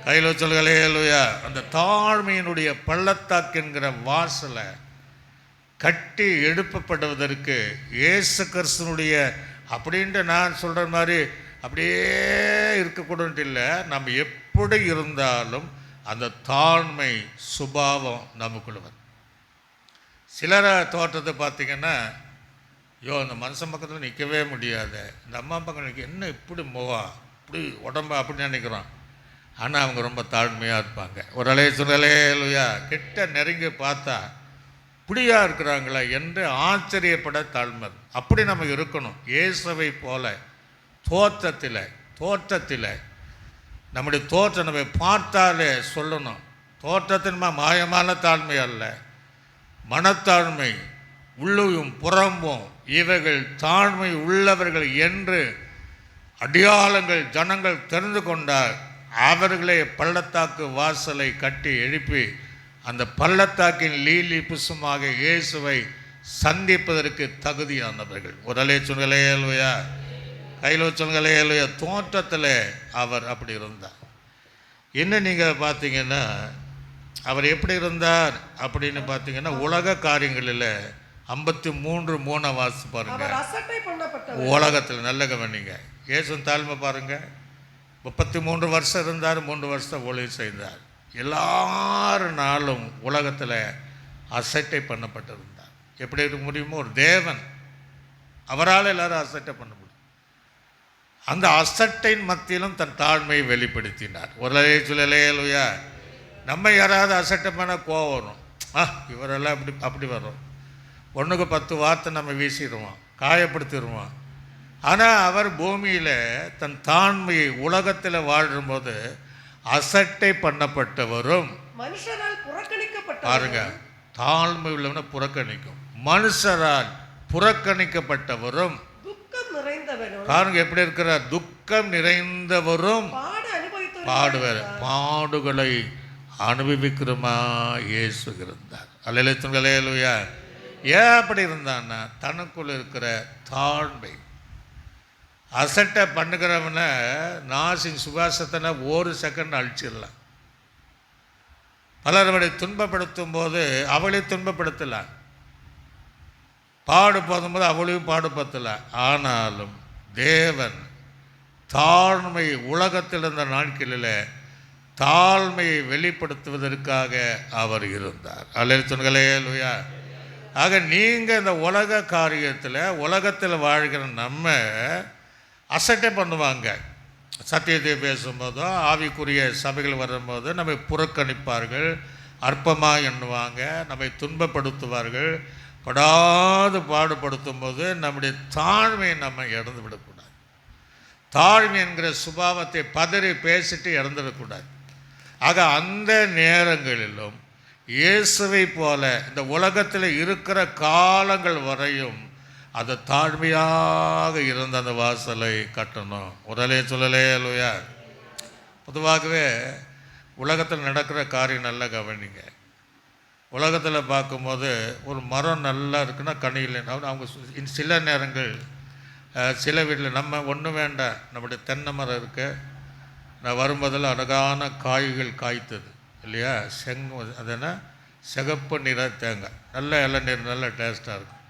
கையில் சொல்லுகலேலுயா. அந்த தாழ்மையினுடைய பள்ளத்தாக்கு என்கிற வாசலை கட்டி எழுப்பப்படுவதற்கு இயேசு கிறிஸ்துனுடைய அப்படின்ட்டு நான் சொல்கிற மாதிரி அப்படியே இருக்கக்கூடாது இல்லை. நம்ம எப்படி இருந்தாலும் அந்த தாழ்மை சுபாவம் நமக்குள்ள. சிலர தோற்றத்தை பார்த்திங்கன்னா, ஐயோ அந்த மனுஷன் பக்கத்தில் நிற்கவே முடியாது, இந்த அம்மா பக்கம் நிற்க என்ன இப்படி முகம் இப்படி உடம்பு அப்படின்னு நினைக்கிறோம். ஆனால் அவங்க ரொம்ப தாழ்மையாக இருப்பாங்க. ஒரு அலேலுயா. கிட்ட நெருங்கி பார்த்தா இப்படியா இருக்கிறாங்களா என்று ஆச்சரியப்பட தாழ்மை. அப்படி நம்ம இருக்கணும். இயேசுவை போல தோற்றத்தில் நம்முடைய தோற்றம் நம்ம பார்த்தாலே சொல்லணும். தோற்றத்தின் மாயமான தாழ்மை அல்ல, மனத்தாழ்மை, உள்ளும் புறம்பும் இவைகள் தாழ்மை உள்ளவர்கள் என்று அடையாளங்கள் ஜனங்கள் தெரிந்து கொண்டார். அவர்களே பள்ளத்தாக்கு வாசலை கட்டி எழுப்பி அந்த பள்ளத்தாக்கின் லீலி புசுமாக இயேசுவை சந்திப்பதற்கு தகுதியானவர்கள். ஒரு அலேலுயா. கையில் சொல்லுங்கலேலுயா. தோற்றத்தில் அவர் அப்படி இருந்தார். இன்னும் நீங்கள் பார்த்தீங்கன்னா அவர் எப்படி இருந்தார் அப்படின்னு பார்த்தீங்கன்னா, உலக காரியங்களில் 53:3 வாசி பாருங்க. உலகத்தில் நல்ல கவனிங்க. இயேசு தாழ்மை பாருங்க. 33 வருஷம் இருந்தார், 3 வருஷம் ஊழியம் செய்தார். எல்லாரும் நாளும் உலகத்தில் அசட்டை பண்ணப்பட்டிருந்தார். எப்படி இருக்க முடியுமோ, ஒரு தேவன் அவரால் எல்லாரும் அசட்டை பண்ண முடியும். அந்த அசட்டையின் மத்தியிலும் தன் தாழ்மையை வெளிப்படுத்தினார். ஒரு அலேலுயா. நம்ம யாராவது அசட்டை பண்ண கோவம் வரும், இவரெல்லாம் அப்படி வரும். 1க்கு 10 வார்த்தை நம்ம வீசிடுவோம், காயப்படுத்திடுவோம். ஆனால் அவர் பூமியில் தன் தாழ்மையை உலகத்தில் வாழும்போது அசட்டை பண்ணப்பட்டவரும், மனுஷரால் புறக்கணிக்கப்பட்ட பாருங்க, தாழ்மை உள்ளவனை புறக்கணிக்கும், மனுஷரால் புறக்கணிக்கப்பட்டவரும், துக்கம் நிறைந்தவரும், பாருங்க எப்படி இருக்கிறார், துக்கம் நிறைந்தவரும், பாடுவார், பாடுகளை அனுபவிக்கிறோமா இயேசு இருந்தார். அல்லேலூயா. ஏன் அப்படி இருந்தான்னா தனக்குள்ள இருக்கிற தாழ்மை. அசட்டை பண்ணுகிறவனை நாசின் சுவாசத்தின ஒரு செகண்ட் அழிச்சிடலாம். பலர்களை துன்பப்படுத்தும் போது அவளை துன்பப்படுத்தலாம், பாடுபடும் போது அவளையும் பாடுபடுத்தலாம். ஆனாலும் தேவன் தாழ்மை உலகத்தில் இருந்த நாட்களில் தாழ்மையை வெளிப்படுத்துவதற்காக அவர் இருந்தார். அல்லேலூயா. ஆக நீங்கள் இந்த உலக காரியத்தில் உலகத்தில் வாழ்கிற நம்ம அசட்டை பண்ணுவாங்க. சத்தியத்தை பேசும்போதோ ஆவிக்குரிய சபைகள் வரும்போது நம்மை புறக்கணிப்பார்கள், அற்பமாக எண்ணுவாங்க, நம்மை துன்பப்படுத்துவார்கள். படாது பாடுபடுத்தும் போது நம்முடைய தாழ்மையை நம்ம இழந்து விடக்கூடாது. தாழ்மை என்கிற சுபாவத்தை பதறி பேசிட்டு இறந்துடக்கூடாது. ஆக அந்த நேரங்களிலும் இயேசுவை போல இந்த உலகத்தில் இருக்கிற காலங்கள் வரையும் அது தாழ்மையாக இருந்த அந்த வாசலை கட்டணும். உடலே சொல்லலே இல்லையா? பொதுவாகவே உலகத்தில் நடக்கிற காரியம் நல்லா கவனிங்க. உலகத்தில் பார்க்கும்போது ஒரு மரம் நல்லா இருக்குன்னா கனி இல்லைன்னா அவங்க சில நேரங்கள் சில வீட்டில் நம்ம ஒன்றும் வேண்டாம், நம்முடைய தென்னை மரம் இருக்கு, நான் வரும்போதில் அழகான காய்கள் காய்த்தது இல்லையா, அது என்ன சிகப்பு நிற தேங்காய், நல்ல இளநீர், நல்ல டேஸ்ட்டாக இருக்கும்.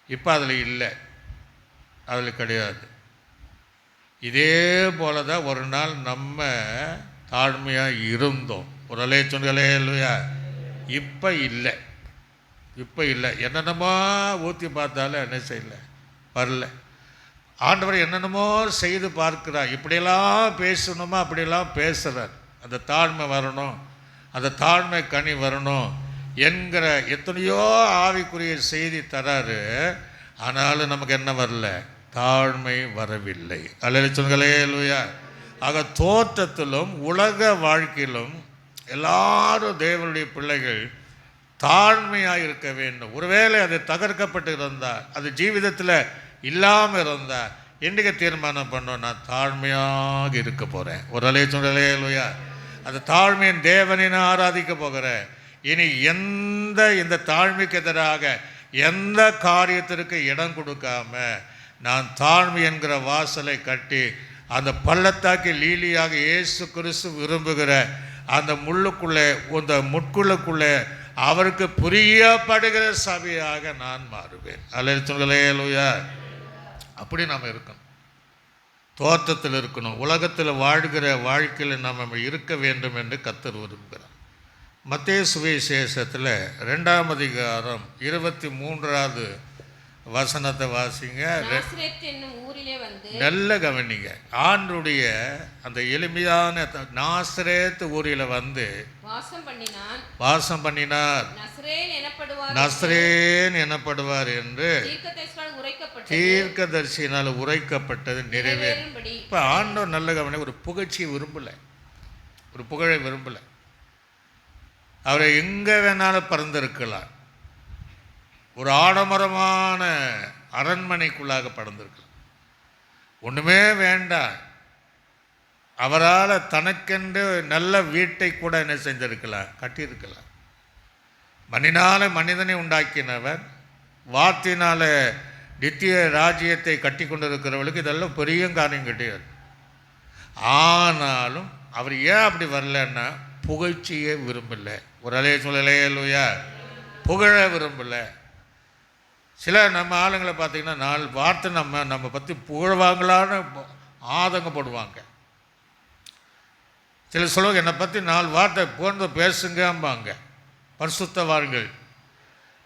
இப்போ அதில் இல்லை, அதில் கிடையாது. இதே போல தான் ஒரு நாள் நம்ம தாழ்மையாக இருந்தோம். ஒரு அலைச்சொல்களே இல்லையா? இப்போ இல்லை, இப்போ இல்லை. என்னென்னமோ ஊற்றி பார்த்தாலும் என்ன செய்யலை, வரல. ஆண்டவர் என்னென்னமோ செய்து பார்க்கிறார். இப்படியெல்லாம் பேசணுமா அப்படியெல்லாம் பேசுகிறார். அந்த தாழ்மை வரணும், அந்த தாழ்மை கனி வரணும் என்கிற எத்தனையோ ஆவிக்குரிய செய்தி தராரு. ஆனாலும் நமக்கு என்ன வரல, தாழ்மை வரவில்லை. அல்லேலூயா இல்லையா? ஆக தோற்றத்திலும் உலக வாழ்க்கையிலும் எல்லாரும் தேவனுடைய பிள்ளைகள் தாழ்மையாக இருக்க வேண்டும். ஒருவேளை அது தகர்க்கப்பட்டு இருந்தால், அது ஜீவிதத்தில் இல்லாமல் இருந்தால், என்றைக்கு தீர்மானம் பண்ணோம், நான் தாழ்மையாக இருக்க போகிறேன். ஒரு அலைச்சொல்லே இல்லையா? அந்த தாழ்மையின் தேவனை நான் ஆராதிக்க போகிறேன். இனி இந்த தாழ்மைக்கு எதிராக எந்த காரியத்திற்கு இடம் கொடுக்காம நான் தாழ்மை என்கிற வாசலை கட்டி அந்த பள்ளத்தாக்கி லீலியாக இயேசு கிறிஸ்து விரும்புகிற அந்த முள்ளுக்குள்ளே, அந்த முட்குள்ளுக்குள்ளே அவருக்கு புரியப்படுகிற சபையாக நான் மாறுவேன். அல்லேலூயா. அப்படி நாம் இருக்கணும், தோற்றத்தில் இருக்கணும். உலகத்தில் வாழ்கிற வாழ்க்கையில் நாம் இருக்க வேண்டும் என்று கர்த்தர் விரும்புகிறார். மத்தேயு சுவிசேஷத்தில் 2ஆம் அதிகாரம் 23வது வசனத்தை வாசிங்க. நல்ல கவனிங்க. ஆண்டுடைய அந்த எளிமையான நாசரேத் ஊரில் வந்து வாசம் பண்ணினார். நஸ்ரேன் எனப்படுவார் என்று தீர்க்கதரிசியினால் உரைக்கப்பட்டது நிறைவேறும். இப்போ ஆண்டவர் நல்ல கவனி, ஒரு புகழ்ச்சியை விரும்பலை, ஒரு புகழை விரும்பலை. அவரை எங்கே வேணாலும் பறந்திருக்கலாம், ஒரு ஆடம்பரமான அரண்மனைக்குள்ளாக பறந்திருக்கலாம், ஒன்றுமே வேண்டாம். அவரால் தனக்கென்று நல்ல வீட்டை கூட என்ன செஞ்சிருக்கலாம், கட்டியிருக்கலாம். மண்ணினால் மனிதனை உண்டாக்கினவர், வார்த்தையினால் நித்திய ராஜ்யத்தை கட்டி கொண்டிருக்கிறவர்களுக்கு இதெல்லாம் பெரிய காரியம் கிடையாது. ஆனாலும் அவர் ஏன் அப்படி வரலன்னா, புகழ்ச்சியே விரும்பலை. ஒரு அலைய சொல்லலையே இல்லையா? புகழ விரும்பலை. சில நம்ம ஆளுங்களை பார்த்திங்கன்னா 4 வார்த்தை நம்ம பற்றி புகழ்வாங்களான்னு ஆதங்கப்படுவாங்க. சில சொல்லுவாங்க, என்னை பற்றி 4 வார்த்தை போன்ற பேசுங்கம்பாங்க பரிசுத்தவான்கள்.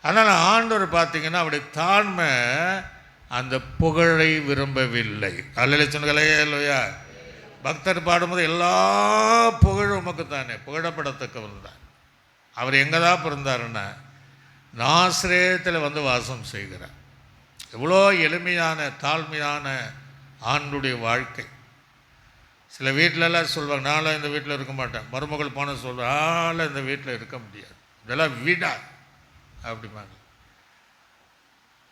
அதனால் ஆண்டவர் பார்த்திங்கன்னா அவருடைய தாழ்மை அந்த புகழை விரும்பவில்லை. அல்லேலூயா இல்லையா? பக்தர் பாடும்போது எல்லா புகழும் உமக்கு தானே, புகழப்படத்தக்கவர் தான். அவர் எங்கே தான் பிறந்தாருன்னா நாசரேத்தில் வந்து வாசம் செய்கிறார். எவ்வளோ எளிமையான தாழ்மையான ஆண்டுடைய வாழ்க்கை. சில வீட்டிலலாம் சொல்லுவாங்க, நானும் இந்த வீட்டில் இருக்க மாட்டேன். மருமகள் போன சொல்லுவாங்க, நானும் இந்த வீட்டில் இருக்க முடியாது, இதெல்லாம் வீடா அப்படிம்பாங்க.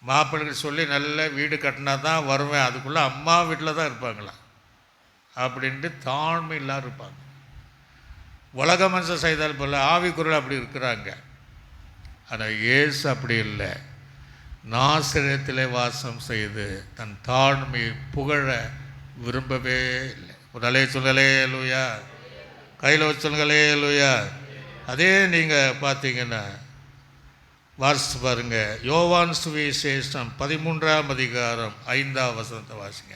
மாப்பிள்ளைகள் சொல்லி நல்ல வீடு கட்டினா தான் வருவேன், அதுக்குள்ளே அம்மா வீட்டில் தான் இருப்பாங்களா அப்படின்ட்டு தாழ்மை இல்லாமல் இருப்பாங்க. உலக மனுஷன் செய்தால் போல ஆவிக்குறள் அப்படி இருக்கிறாங்க. ஆனால் இயேசு அப்படி இல்லை. நாசரேத்திலே வாசம் செய்து தன் தாழ்மை புகழ விரும்பவே இல்லை. ஒரு அலைய சொல்லலே லூயா, கையில் வச்சு சொல்லுங்களே லூயா. அதே நீங்கள் பார்த்தீங்கன்னா வாசித்து பாருங்க, யோவான் சுவிசேஷம் 13ஆம் அதிகாரம் 5ஆம் வசனத்தை வாசிங்க.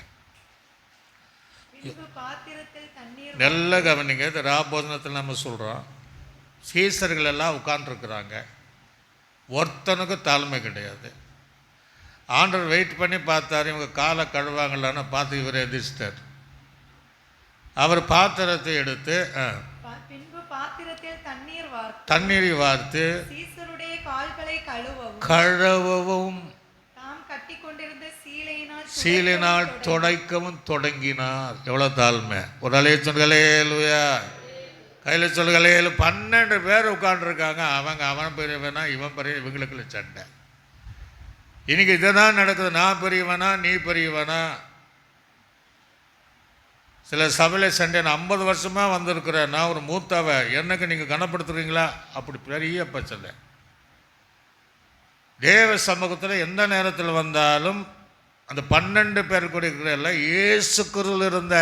நல்ல கவனிங்க. இந்த ராபோதனத்தில் நம்ம சொல்கிறோம், சீசர்கள் எல்லாம் உட்கார்ந்துருக்குறாங்க, ஒருத்தனுக்கு தாழ்மை கிடையாது. ஆண்டவர் வெயிட் பண்ணி பார்த்தார், இவங்க காலை கழுவாங்களான்னு பார்த்து இவர் எதிர்ச்சிட்டார். அவர் பாத்திரத்தை எடுத்து தண்ணீரை வார்த்து கழுவவும் சீலினால் துடைக்கவும் தொடங்கினார். எவ்வளோ தாழ்மை! ஒரு அலைய சொல்களே லூயா. கையில் சொல்லுகளே 12 பேர் உட்காந்துருக்காங்க. அவன் பெரியவனா இவன் பெரிய, இவங்களுக்குள்ள சண்டை. இன்னைக்கு இதை தான் நடக்குது. நான் பெரியவனா நீ பெரியவனா. சில சபையில் சண்டை. நான் 50 வருஷமாக வந்திருக்கிறேன், நான் ஒரு மூத்தாவை, என்னக்கு நீங்கள் கனப்படுத்துறீங்களா? அப்படி பெரிய பிரச்சனை. தேவ சமூகத்தில் எந்த நேரத்தில் வந்தாலும் அந்த 12 பேர் கூட இருக்கிற இயேசு கிறிஸ்துவில் இருந்த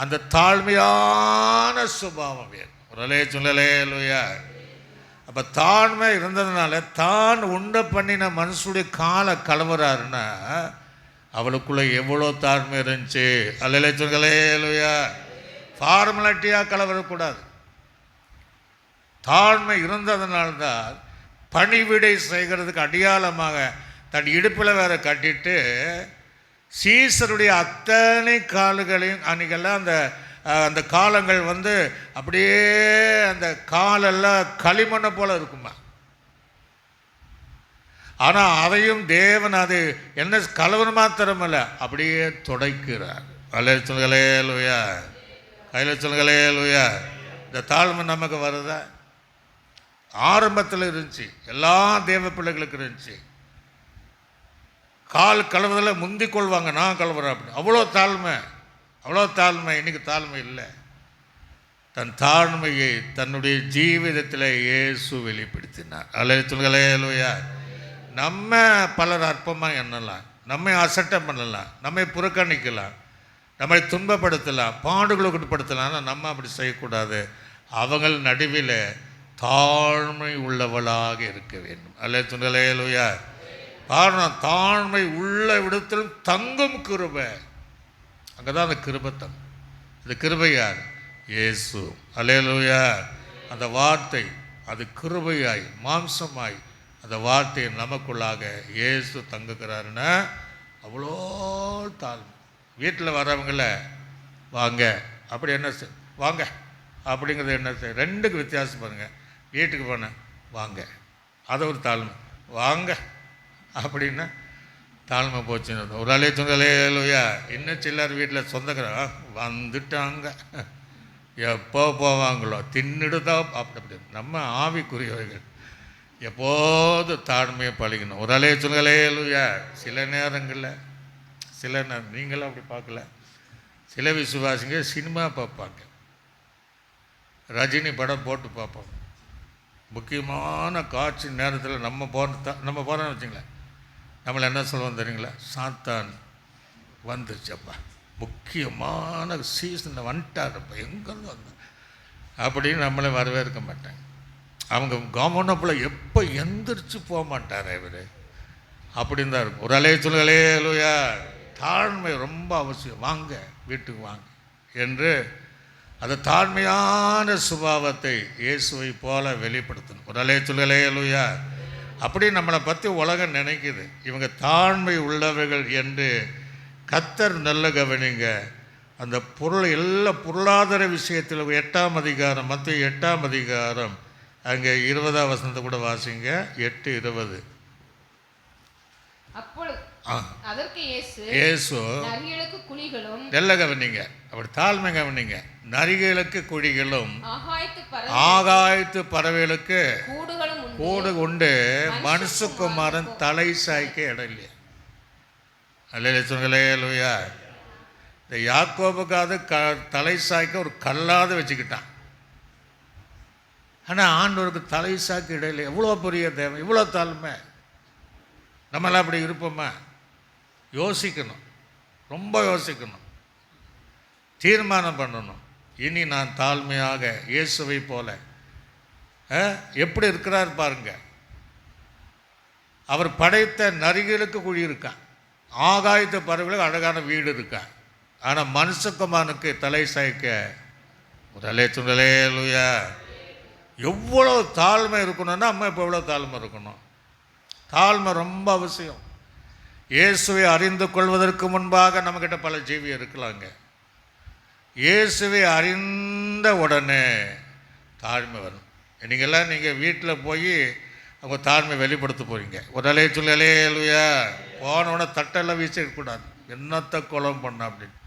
அந்த தாழ்மையான சுபாவம் வேணும். ஒரு சொல்லலேலுயா. அப்போ தாழ்மை இருந்ததுனால தான் உண்ட பண்ணின மனுஷனுடைய காலை கலவுறாருன்னா அவளுக்குள்ளே எவ்வளோ தாழ்மை இருந்துச்சு. அல்லலே சொல்லலேலுயா. ஃபார்மாலிட்டியாக கலவரக்கூடாது. தாழ்மை இருந்ததுனால்தான் பணிவிடை செய்கிறதுக்கு அடையாளமாக தன் இடுப்பில் வேற கட்டிட்டு சீசருடைய அத்தனை கால்களையும் அன்றைக்கெல்லாம் அந்த காலங்கள் அப்படியே அந்த காலெல்லாம் களிமண்ணை போல் இருக்குமா. ஆனால் அதையும் தேவன் அது என்ன கலவரம் மாத்திரமல்ல அப்படியே துடைக்கிறார். அல்ல சொல்லுங்களேலுயா. கையில் சொல்லுங்களேலுயா. இந்த தாழ்மை நமக்கு வருதா? ஆரம்பத்தில் இருந்துச்சு, எல்லா தேவ பிள்ளைகளுக்கு இருந்துச்சு. கால் கழுவுதில் முந்தி கொள்வாங்க, நான் கழுவுறேன் அப்படி. அவ்வளோ தாழ்மை, அவ்வளோ தாழ்மை. இன்னைக்கு தாழ்மை இல்லை. தன் தாழ்மையை தன்னுடைய ஜீவிதத்தில் இயேசு வெளிப்படுத்தினார். அல்ல சொல்லுங்களேலுயா. நம்ம பலர் அற்பமாக எண்ணலாம், நம்மை அசட்டம் பண்ணலாம், நம்மை புறக்கணிக்கலாம், நம்மை துன்பப்படுத்தலாம், பாடுகளுக்கு உட்படுத்தலாம். ஆனால் நம்ம அப்படி செய்யக்கூடாது. அவங்கள் நடுவில் தாழ்மை உள்ளவளாக இருக்க வேண்டும். அல்ல சொல்லுங்களேலுயா. காரணம், தாழ்மை உள்ள விடத்தில் தங்கும் கிருபை. அங்கே தான் அந்த கிருபை தங்கும். அந்த கிருபை யார்? இயேசு. அல்லேலூயா. அந்த வார்த்தை அது கிருபையாய் மாம்சமாய் அந்த வார்த்தை நமக்குள்ளாக இயேசு தங்குகிறாருன்னா அவ்வளோ தாழ்மை. வீட்டில் வரவங்கள வாங்க அப்படி என்ன வாங்க அப்படிங்கிறது என்ன ரெண்டுக்கு வித்தியாசம் பாருங்கள். வீட்டுக்கு போனேன் வாங்க, அதை ஒரு தாழ்மை. வாங்க அப்படின்னா தாழ்மை போச்சுன்னு ஒரு அலைய சொந்தலையா. இன்னும் சிலர் வீட்டில் சொந்தக்காரன் வந்துட்டாங்க, எப்போ போவாங்களோ தின்னுடுதா அப்படி. நம்ம ஆவிக்குரியவர்கள் எப்போது தாழ்மையை பழகணும். ஒரு அலைய சொந்தலையா. சில நேரங்களில் நீங்களும் அப்படி பார்க்கல. சில விசுவாசிங்க சினிமா பார்ப்பாங்க, ரஜினி படம் போட்டு பார்ப்பாங்க. முக்கியமான காட்சி நேரத்தில் நம்ம போகிறோன்னு வச்சுங்களேன், நம்மளை என்ன சொல்லுவோம் தெரியுங்களா? சாத்தான் வந்துருச்சப்பா, முக்கியமான சீசனில் வந்துட்டாருப்பா, எங்கேருந்து வந்தோம் அப்படின்னு நம்மளை வரவேற்க மாட்டாங்க. அவங்க கவனப்பில் எப்போ எந்திரிச்சு போக மாட்டார் இவர் அப்படின்னு தான் இருக்கும். ஒரு அலைய சொல்லுங்களேலுயா. தாழ்மை ரொம்ப அவசியம். வாங்க வீட்டுக்கு வாங்க என்று அந்த தாழ்மையான சுபாவத்தை இயேசுவை போல வெளிப்படுத்தணும். ஒரு அலைய சொல்லுங்களேலுயா. அப்படி நம்மளை பற்றி உலகம் நினைக்குது, இவங்க தாழ்மை உள்ளவர்கள் என்று. கர்த்தர் நல்ல கவனிங்க. அந்த எல்லா பொருளாதார விஷயத்தில் 8ஆம் அதிகாரம், மத்திய 8ஆம் அதிகாரம், அங்கே 20ஆம் வசனத்தை கூட வாசிங்க. 8:20. அதற்கு இயேசு நரிகளுக்கு குழிகளும், நல்ல கவனிங்க, அப்படி தாழ்மை கவனிங்க, நரிகளுக்கு குழிகளும் ஆகாயத்து பறவைகளுக்கு கூடு உண்டு, மனுஷகுமாரன் தலை சாய்க்க இடம் இல்லையா? அல்ல சொல்லுங்களேலுயா. இந்த யாக்கோபுக்காவது தலை சாய்க்க ஒரு கல்லாவது வச்சுக்கிட்டான். ஆனால் ஆண்டவருக்கு தலை சாய்க்க இடம் இல்லை. எவ்வளோ பெரிய தேவை, இவ்வளோ தாழ்மை. நம்மளாம் அப்படி இருப்போமா? யோசிக்கணும், ரொம்ப யோசிக்கணும், தீர்மானம் பண்ணணும். இனி நான் தாழ்மையாக இயேசுவை போல எப்படி இருக்கிறார் பாருங்க. அவர் படைத்த நரிகளுக்கு குழி இருக்கான், ஆகாயத்து பறவைகளுக்கு அழகான வீடு இருக்கான். ஆனால் மனுஷகுமாரனுக்கு தலை சாய்க்க ஒரு அலையா. எவ்வளோ தாழ்மை இருக்கணும்னா நம்ம இப்போ எவ்வளோ தாழ்மை இருக்கணும். தாழ்மை ரொம்ப அவசியம். இயேசுவை அறிந்து கொள்வதற்கு முன்பாக நம்மக்கிட்ட பல ஜீவி இருக்கலாங்க. இயேசுவை அறிந்த உடனே தாழ்மை வரும். நீங்கள் வீட்டில் போய் அவங்க தாழ்மை வெளிப்படுத்த போகிறீங்க. ஒரு அலைய சொல்லி அலையா. போனவுடனே தட்டெல்லாம் வீசிடக்கூடாது, என்னத்தை குளம் பண்ண அப்படின்னு.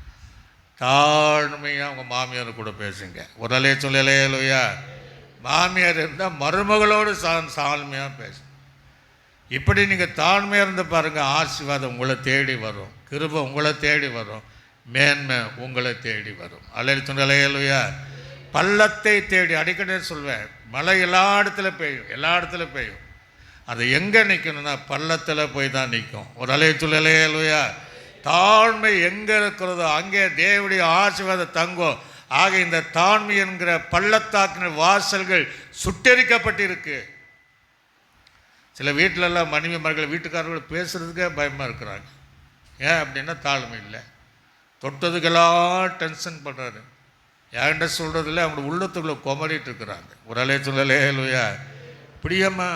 தாழ்மையாக உங்கள் மாமியார் கூட பேசுங்க. ஒரு அலைய சொல்லலையா? மாமியார் இருந்தால் மருமகளோடு தாழ்மையாக பேசு. இப்படி நீங்கள் தாழ்மையாக இருந்து பாருங்கள், ஆசீர்வாதம் உங்களை தேடி வரும், கிருபை உங்களை தேடி வரும், மேன்மை உங்களை தேடி வரும். அலைய சொல்லலையா? பள்ளத்தை தேடி, அடிக்கடி சொல்வேன், மழை எல்லா இடத்துல பெய்யும், எல்லா இடத்துல பெய்யும். அது எங்கே நிற்கணும்னா பள்ளத்தில் போய் தான் நிற்கும். ஒரு அலைய சொல்லலையா? தாழ்மை எங்கே இருக்கிறதோ அங்கே தேவனுடைய ஆசீர்வாதம் தங்கும். ஆக இந்த தாழ்மை என்கிற பள்ளத்தாக்கின் வாசல்கள் சுட்டெரிக்கப்பட்டிருக்கு. சில வீட்டிலெல்லாம் மனைவிமார்கள் வீட்டுக்காரர்கள் பேசுகிறதுக்கே பயமாக இருக்கிறாங்க. ஏன் அப்படின்னா தாழ்மை இல்லை. தொட்டதுக்கெல்லாம் டென்ஷன் பண்ணுறாரு. ஏன்ட சொல்கிறதில்ல, அவங்க உள்ளத்துக்குள்ளே குமரிட்டு இருக்கிறாங்க. ஒரு அலைய சொல்லலையா? பிரியம்மா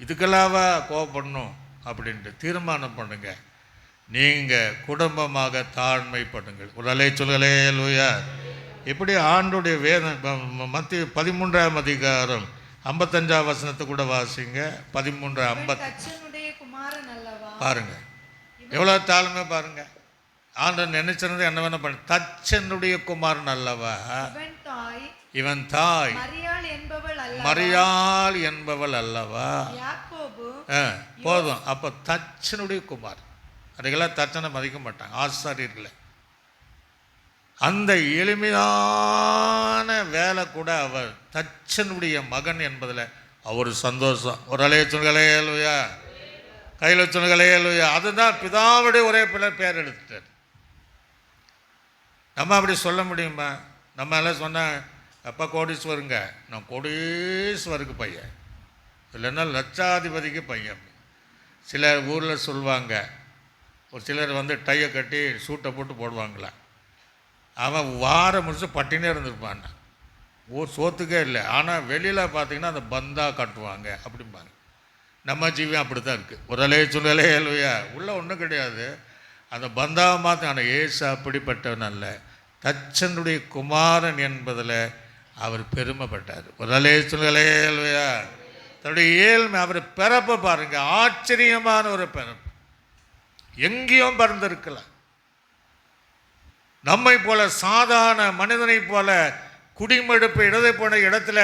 இதுக்கெல்லாவா கோவப்படணும் அப்படின்ட்டு தீர்மானம் பண்ணுங்க. நீங்கள் குடும்பமாக தாழ்மை பண்ணுங்கள். ஒரு அலைய சொல்லலையா? இப்படி ஆண்டுடைய மத்திய 13ஆம் அதிகாரம் 55ஆம் வசனத்தை கூட வாசிங்க. 13:50 பாருங்க, எவ்வளோ தாழ்மை பாருங்க. ஆண்டு நினைச்சிருந்தது என்ன வேணா பண்ண. தச்சனுடைய குமாரன் அல்லவா இவன் தாய் மரியாள் என்பவள் அல்லவா? போதும். அப்போ தச்சனுடைய குமார். அதுக்கெல்லாம் தச்சனை மதிக்க மாட்டாங்க ஆசாரியர்களை. அந்த எளிமையான வேலை கூட அவர் தச்சனுடைய மகன் என்பதில் அவர் சந்தோஷம். ஒரு அலைய சொல்லுகலையா? கையில் சொல்லுகலையா? அதுதான் பிதாவுடைய ஒரே பிள்ளை பேர் எடுத்துட்டார். நம்ம அப்படி சொல்ல முடியுமா? நம்ம எல்லாம் சொன்னால் அப்பா கோடீஸ்வருங்க, நான் கோடீஸ்வருக்கு பையன், இல்லைன்னா லட்சாதிபதிக்கு பையன். சிலர் ஊரில் சொல்லுவாங்க, ஒரு சிலர் டையை கட்டி சூட்டை போட்டு போடுவாங்களா, அவன் வாரம் முடிச்சு பட்டினே இருந்திருப்பான், சோத்துக்கே இல்லை. ஆனால் வெளியில் பார்த்தீங்கன்னா அந்த பந்தா கட்டுவாங்க அப்படிம்பாங்க. நம்ம ஜீவியம் அப்படி தான் இருக்குது. ஒரு அலைய சொல்லலையா? உள்ள ஒன்றும் கிடையாது. அந்த பந்தாவை மாற்ற. ஆனால் ஏசு அப்படிப்பட்டவன் அல்ல, தச்சனுடைய குமாரன் என்பதில் அவர் பெருமைப்பட்டார். ஒரு அலைய சொல்லலையா? தன்னுடைய ஏழ்மை, அவர் பிறப்பை பாருங்க, ஆச்சரியமான ஒரு பிறப்பு. எங்கேயும் பிறந்திருக்கலாம். நம்மை போல சாதாரண மனிதனை போல குடிமடுப்பு இடதை போன இடத்துல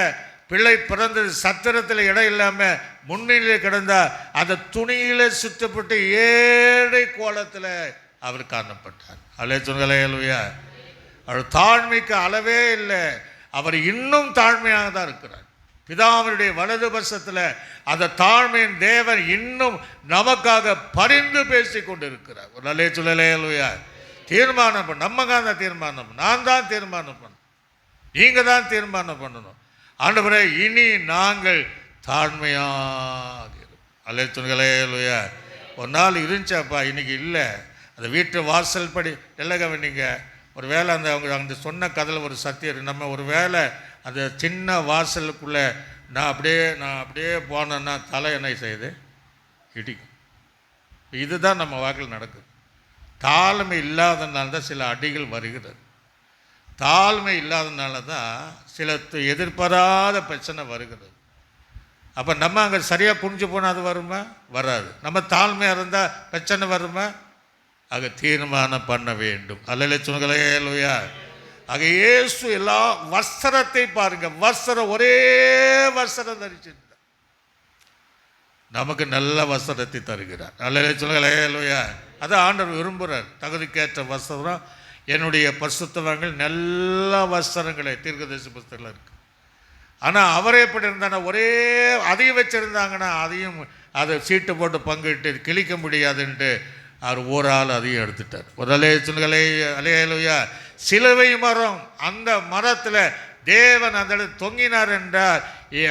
பிள்ளை பிறந்தது சத்திரத்தில் இடம் இல்லாமல் முன்னிலையிலே கிடந்தா அந்த துணியில சுத்தப்பட்டு ஏழை கோலத்தில் அவர் காணப்பட்டார். அலே சொல்லுங்களையா? அவர் தாழ்மைக்கு அளவே இல்லை. அவர் இன்னும் தாழ்மையாக தான் இருக்கிறார். பிதாவினுடைய வலது பட்சத்தில் அந்த தாழ்மையின் தேவன் இன்னும் நமக்காக பரிந்து பேசி கொண்டு இருக்கிறார். ஒரு நல்ல சொல்லலையா? தீர்மானம் பண்ண, நம்ம தான் தீர்மானம், நான் தான் தீர்மானம் பண்ணணும், நீங்கள் தான் தீர்மானம் பண்ணணும். ஆண்டவரே, இனி நாங்கள் தாழ்மையாக அல்ல சொல்லுங்களையா? ஒரு நாள் இருந்துச்சாப்பா, இன்னைக்கு இல்லை. அந்த வீட்டு வாசல் படி எல்லாம் கவனிங்க. ஒரு வேளை அவங்க அந்த சொன்ன கதையில் ஒரு சத்தியம் இருக்குது. நம்ம ஒரு வேளை அந்த சின்ன வாசலுக்குள்ளே நான் அப்படியே போனேன்னா தலை என்ன செய்யுது? இடிக்கும். இதுதான் நம்ம வாக்கில் நடக்குது. தாழ்மை இல்லாதனால தான் சில அடிகள் வருகிறது. தாழ்மை இல்லாதனால தான் சில எதிர்பாராத பிரச்சனை வருகிறது. அப்போ நம்ம அங்கே சரியாக குனிஞ்சு போனால் அது வருமா? வராது. நம்ம தாழ்மையாக இருந்தால் பிரச்சனை வருமா? ஆக தீர்மானம் பண்ண வேண்டும். அல்ல சொல்லுங்களையா? ஆக இயேசு எல்லா வஸ்திரத்தை பாருங்க, வஸ்திரம் ஒரே வஸ்திரம் தரிச்சிருந்தார். நமக்கு நல்ல வஸ்திரத்தை தருகிறார். அல்ல சொல்லுங்களையா? அதை ஆண்டவர் விரும்புகிறார். தகுதிக்கேற்ற வஸ்திரம் என்னுடைய பரிசுத்தவான்கள் நல்ல வஸ்திரங்களை தீர்க்கதரிசி புஸ்தகத்தில் இருக்கு. ஆனால் அவரே எப்படி இருந்தானா, ஒரே அதையும் வச்சுருந்தாங்கன்னா அதையும் அதை சீட்டு போட்டு பங்கிட்டு கிழிக்க முடியாதுன்ட்டு அவர் ஓரால் அதையும் எடுத்துட்டார். ஒரு அலையா? சிலுவை மரம், அந்த மரத்தில் தேவன் அந்த இடத்துல தொங்கினார் என்றால்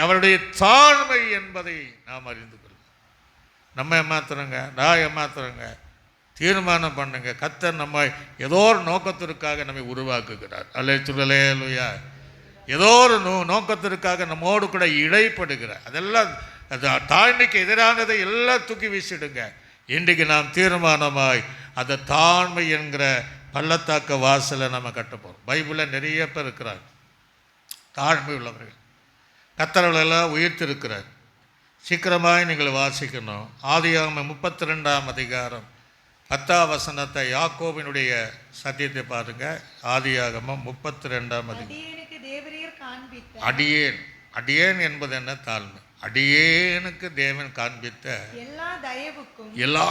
அவருடைய தாழ்மை என்பதை நாம் அறிந்து கொள்ளலாம். நம்ம ஏமாத்துறோங்க, நான் ஏமாத்துறோங்க. தீர்மானம் பண்ணுங்க. கர்த்தர் நம்ம ஏதோ ஒரு நோக்கத்திற்காக நம்மை உருவாக்குகிறார். அல்லேலூயா. ஏதோ ஒரு நோக்கத்திற்காக நம்மோடு கூட இடைப்படுகிறார். அதெல்லாம் தாழ்மைக்கு எதிரானதை எல்லாம் தூக்கி வீசிடுங்க. இன்றைக்கு நாம் தீர்மானமாய் அந்த தாழ்மை என்கிற பள்ளத்தாக்க வாசலை நம்ம கட்ட போகிறோம். பைபிளில் நிறைய பேர் இருக்கிறார் தாழ்மை உள்ளவர்கள். கர்த்தர்களெல்லாம் உயர்த்திருக்கிறார். சீக்கிரமாய் நீங்கள் வாசிக்கணும். ஆதியாகமம் 32ஆம் அதிகாரம் 10ஆம் வசனத்தை யாக்கோபினுடைய சத்தியத்தை பாருங்க. ஆதியாகமம் 32ஆம் அதிகாரம். அடியேனுக்கு தேவரீர் காண்பித்த அடியேன், அடியேன் என்பது என்ன? தாழ்மை. அடியேனுக்கு தேவன் காண்பித்த எல்லா தயவுக்கும் எல்லா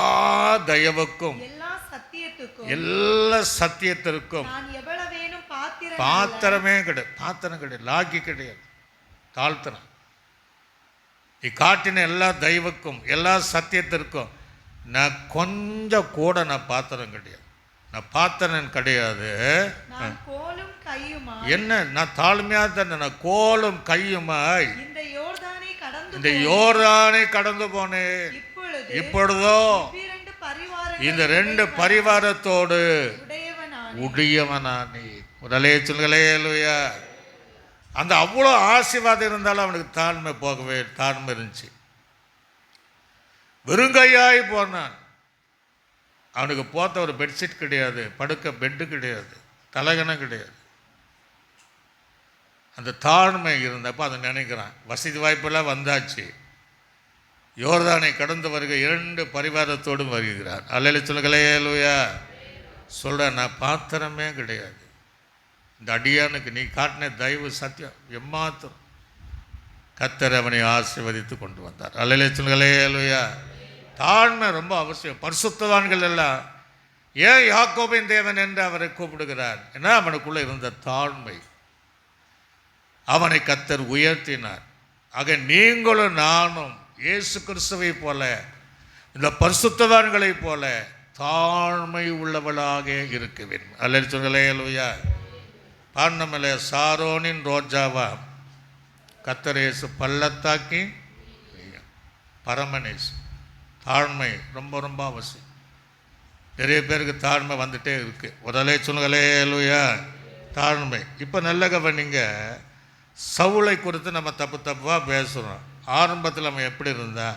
தயவுக்கும் எல்லா சத்தியத்துக்கும் எல்லா சத்தியத்திற்கும் நான் எவ்வளவேனும் பாத்திரமே கிடையாது. பாத்திரம் கிடையாது, லாக்கி கிடையாது. தாழ்த்தனம். நீ காட்டின எல்லா தெய்வக்கும் எல்லா சத்தியத்திற்கும் நான் கொஞ்சம் கூட நான் பாத்திரம் கிடையாது. நான் பாத்திரம் கிடையாது. நான் கோலும் கையுமா என்ன? நான் தாழ்மையாக தானே. நான் கோலும் கையுமாய் இந்த யோர்தானை கடந்து போனேன். இப்பொழுதோ இந்த 2 பரிவாரத்தோடு உடையவனானே. உடலே சொல்களே இல்லையா? அந்த அவ்வளோ ஆசீர்வாதம் இருந்தாலும் அவனுக்கு தாழ்மை இருந்துச்சு. வெறுங்கையாய் போனான். அவனுக்கு போத்த ஒரு பெட்ஷீட் கிடையாது, படுக்க பெட்டு கிடையாது, தலகணம் கிடையாது. அந்த தாழ்மை இருந்தப்போ அதை நினைக்கிறான். வசதி வாய்ப்பெல்லாம் வந்தாச்சு. யோர்தானை கடந்து வருக 2 பரிவாரத்தோடும் வருகிறார். அல்லேலூயா சொல்லுங்களே. அல்லேலூயா சொல்ற. நான் பாத்திரமே கிடையாது. இந்த அடியானுக்கு நீ காட்டின தயவு சத்தியம் எம்மாத்திரம். கர்த்தர் அவனை ஆசீர்வதித்து கொண்டு வந்தார். அல்லேலூயா சொல்லுங்களே. அல்லேலூயா. தாழ்மை ரொம்ப அவசியம். பரிசுத்தவான்கள் எல்லாம் ஏன் யாக்கோபின் தேவன் என்று அவரை கூப்பிடுகிறார்? ஏன்னா அவனுக்குள்ளே இருந்த தாழ்மை. அவனை கர்த்தர் உயர்த்தினார். ஆக நீங்களும் நானும் இயேசு கிறிஸ்துவை போல, இந்த பரிசுத்தவான்களை போல தாழ்மை உள்ளவளாக இருக்க வேண்டும். அல்லேலூயா சொல்லுங்களே. அல்லேலூயா. பாண்டமலை சாரோனின் ரோஜாவா கர்த்தர் இயேசு பள்ளத்தாக்கி பரமனேசு. தாழ்மை ரொம்ப ரொம்ப அவசியம். நிறைய பேருக்கு தாழ்மை வந்துட்டே இருக்கு. உடலே சொல்லுங்களே. அல்லேலூயா. தாழ்மை. இப்போ நல்ல கவனிங்க. சவுலை குறித்து நம்ம தப்பாக பேசுகிறோம். ஆரம்பத்தில் நம்ம எப்படி இருந்தா?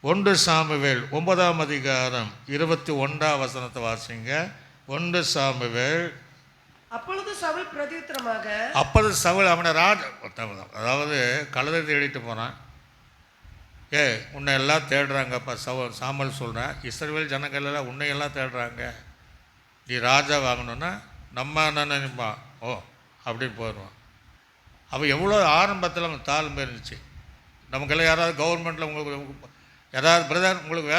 1 சாமுவேல் 9ஆம் அதிகாரம் 21ஆம் வசனத்தை வாசிங்க. 1 சாமுவேல். அப்பொழுது சவுல் பிரதியுத்தரமாக, அப்பொழுது சவுல் அவனை அதாவது கழுதை தேடிட்டு போனான். உன்னை எல்லாம் தேடுறாங்கப்பா. சாமுவேல் சொல்கிறேன், இஸ்ரவேல் ஜனங்கள் எல்லாம் உன்னையெல்லாம் தேடுறாங்க. நீ ராஜா வாங்கணுன்னா நம்ம என்ன நினைப்பான்? ஓ அப்படின்னு போயிடுவான். அவள் எவ்வளோ ஆரம்பத்தில் அவன் தாழ்மை இருந்துச்சு. நமக்கெல்லாம் யாராவது கவர்மெண்ட்டில் உங்களுக்கு யாராவது பிரதர் உங்களுக்கு